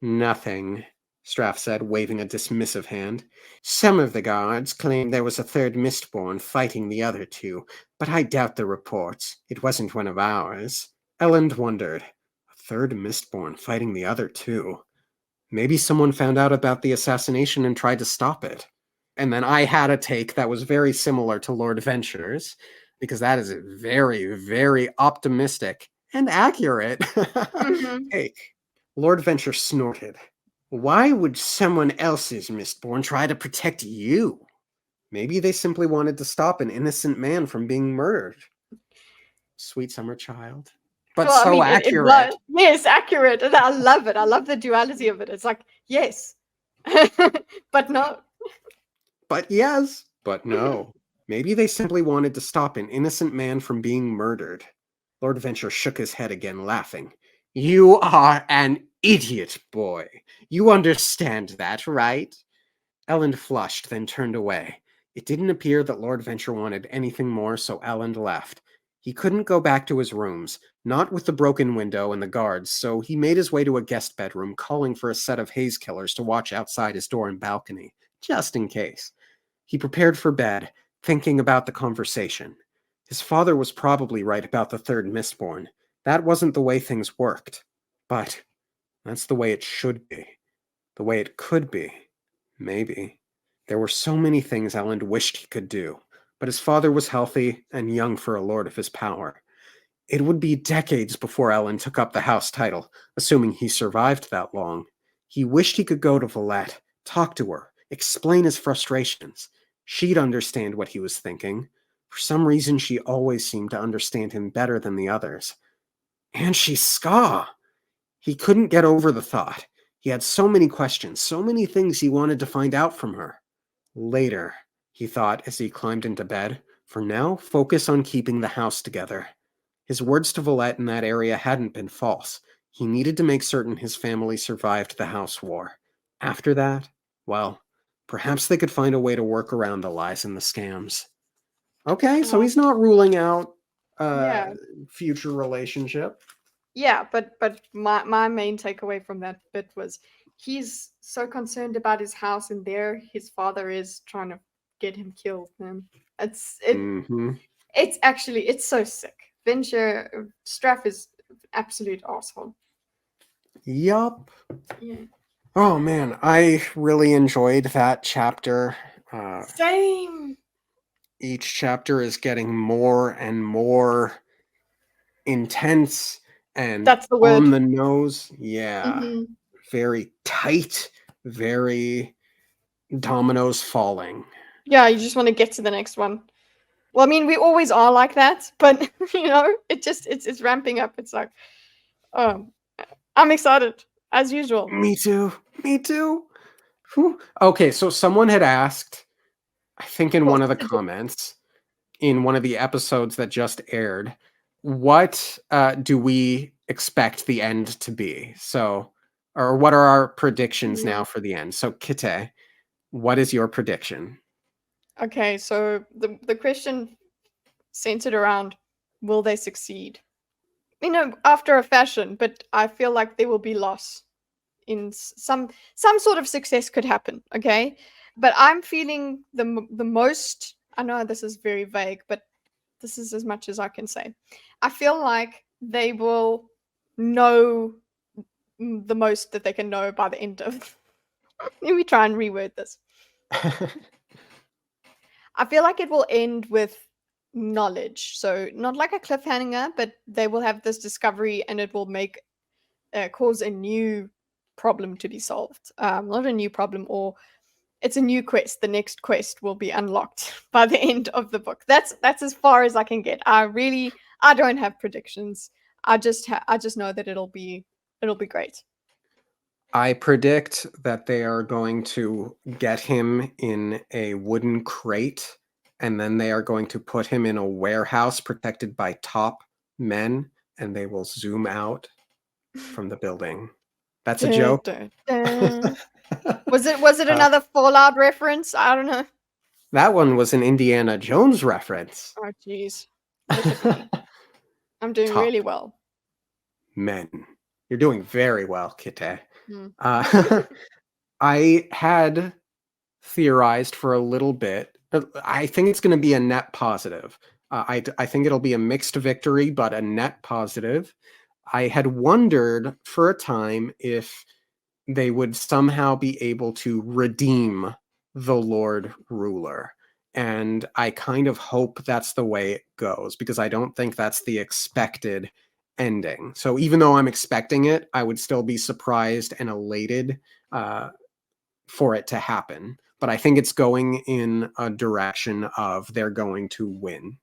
S2: Nothing, Straff said, waving a dismissive hand. Some of the guards claimed there was a third Mistborn fighting the other two, but I doubt the reports. It wasn't one of ours. Ellen wondered. A third Mistborn fighting the other two. Maybe someone found out about the assassination and tried to stop it. And then I had a take that was very similar to Lord Venture's, because that is very, very optimistic And accurate.
S1: Mhm.
S2: Hey, Lord Venture snorted. Why would someone else's Mistborn try to protect you? Maybe they simply wanted to stop an innocent man from being murdered. Sweet summer child. But
S1: Well, I
S2: so
S1: mean, it was.
S2: accurate.
S1: Yes, accurate. And I love it. I love the duality of it. It's like, yes, but no.
S2: But yes. But no. Maybe they simply wanted to stop an innocent man from being murdered. Lord Venture shook his head again, laughing. You are an idiot, boy. You understand that, right? Elend flushed, then turned away. It didn't appear that Lord Venture wanted anything more, so Elend left. He couldn't go back to his rooms, not with the broken window and the guards, so he made his way to a guest bedroom, calling for a set of haze killers to watch outside his door and balcony, just in case. He prepared for bed, thinking about the conversation. His father was probably right about the third Mistborn. That wasn't the way things worked. But that's the way it should be. The way it could be. Maybe. There were so many things Elend wished he could do, but his father was healthy and young for a lord of his power. It would be decades before Elend took up the house title, assuming he survived that long. He wished he could go to Valette, talk to her, explain his frustrations. She'd understand what he was thinking. For some reason, she always seemed to understand him better than the others. And she's Ska! He couldn't get over the thought. He had so many questions, so many things he wanted to find out from her. Later, he thought as he climbed into bed. For now, focus on keeping the house together. His words to Valette in that area hadn't been false. He needed to make certain his family survived the house war. After that, well, perhaps they could find a way to work around the lies and the scams. Okay, so he's not ruling out
S1: Yeah.
S2: future relationship.
S1: Yeah, but my main takeaway from that bit was he's so concerned about his house, and there his father is trying to get him killed, man.
S2: Mm-hmm.
S1: It's actually it's so sick. Venture Straff is absolute asshole.
S2: Yup.
S1: Yeah.
S2: Oh man, I really enjoyed that chapter.
S1: Same.
S2: Each chapter is getting more and more intense and
S1: That's the word.
S2: on the nose. Yeah.
S1: Mhm.
S2: Very tight, very dominoes falling.
S1: Yeah, you just want to get to the next one. Well, I mean, we always are like that, but it's ramping up. It's like, I'm excited as usual.
S2: Me too. Me too. Whew. Okay, so someone had asked, I think in one of the comments, in one of the episodes that just aired, what do we expect the end to be? So, or what are our predictions now for the end? So, Kitteh, what is your prediction?
S1: Okay, so the question centered around will they succeed? After a fashion, but I feel like there will be loss in some sort of success could happen, okay? But I'm feeling the most, I know this is very vague, but this is as much as I can say. I feel like they will know the most that they can know by the end of let me try and reword this. I feel like it will end with knowledge. So not like a cliffhanger, but they will have this discovery and it will make cause a new problem to be solved. Not a new problem, or it's a new quest. The next quest will be unlocked by the end of the book. That's as far as I can get. I don't have predictions. I just know that it'll be great.
S2: I predict that they are going to get him in a wooden crate, and then they are going to put him in a warehouse protected by top men, and they will zoom out from the building. That's a joke.
S1: Was it another Fallout reference? I don't know.
S2: That one was an Indiana Jones reference.
S1: Oh, jeez. Look at me. I'm doing
S2: Top
S1: really well.
S2: men. You're doing very well, Kitteh.
S1: Mm.
S2: I had theorized for a little bit. I think it's going to be a net positive. I think it'll be a mixed victory, but a net positive. I had wondered for a time if they would somehow be able to redeem the Lord Ruler. And I kind of hope that's the way it goes, because I don't think that's the expected ending. So even though I'm expecting it, I would still be surprised and elated for it to happen. But I think it's going in a direction of they're going to win.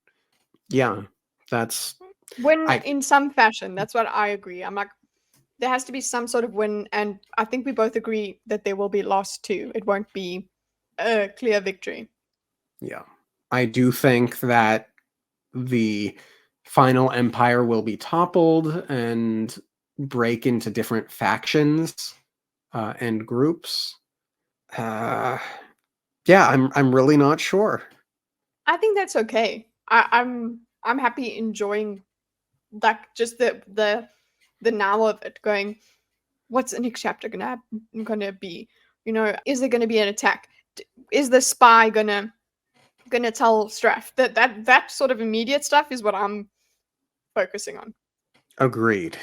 S2: Yeah, that's
S1: Win
S2: I
S1: in some fashion. That's what I agree. I'm like, there has to be some sort of win, and I think we both agree that there will be loss too. It won't be a clear victory.
S2: yeah. I do think that the final empire will be toppled and break into different factions and groups. Yeah, I'm really not sure.
S1: I think that's okay. I'm happy enjoying like just the now of it going, what's the next chapter gonna be? You know, is there gonna be an attack? Is the spy gonna tell Straff? That sort of immediate stuff is what I'm focusing on.
S2: Agreed.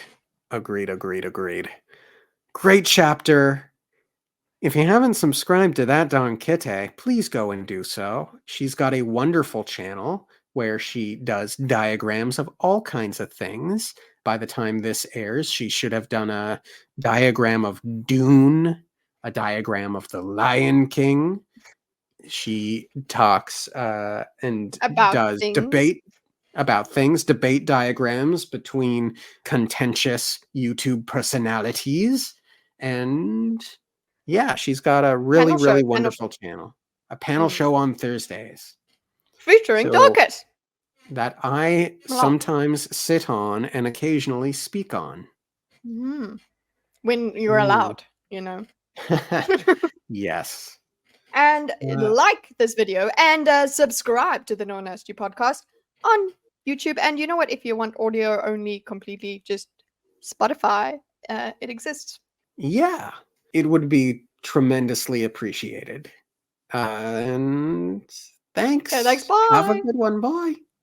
S2: Agreed. Great chapter. If you haven't subscribed to ThatDarnKitteh, please go and do so. She's got a wonderful channel where she does diagrams of all kinds of things. By the time this airs, she should have done a diagram of Dune, a diagram of the Lion King. She talks and
S1: About
S2: does
S1: things.
S2: debate about things, debate diagrams between contentious YouTube personalities. And yeah, she's got a really,
S1: Panel show,
S2: really
S1: panel
S2: wonderful channel. A panel show on Thursdays.
S1: featuring
S2: So
S1: Dorkus.
S2: that I
S1: Wow.
S2: sometimes sit on and occasionally speak on.
S1: When you're allowed, you know.
S2: Yes.
S1: And like this video and subscribe to the No Nasty podcast on YouTube. And you know what? If you want audio only completely, just Spotify, it exists.
S2: Yeah, it would be tremendously appreciated. And thanks.
S1: Okay, thanks.
S2: Have a
S1: Bye.
S2: good one. Bye.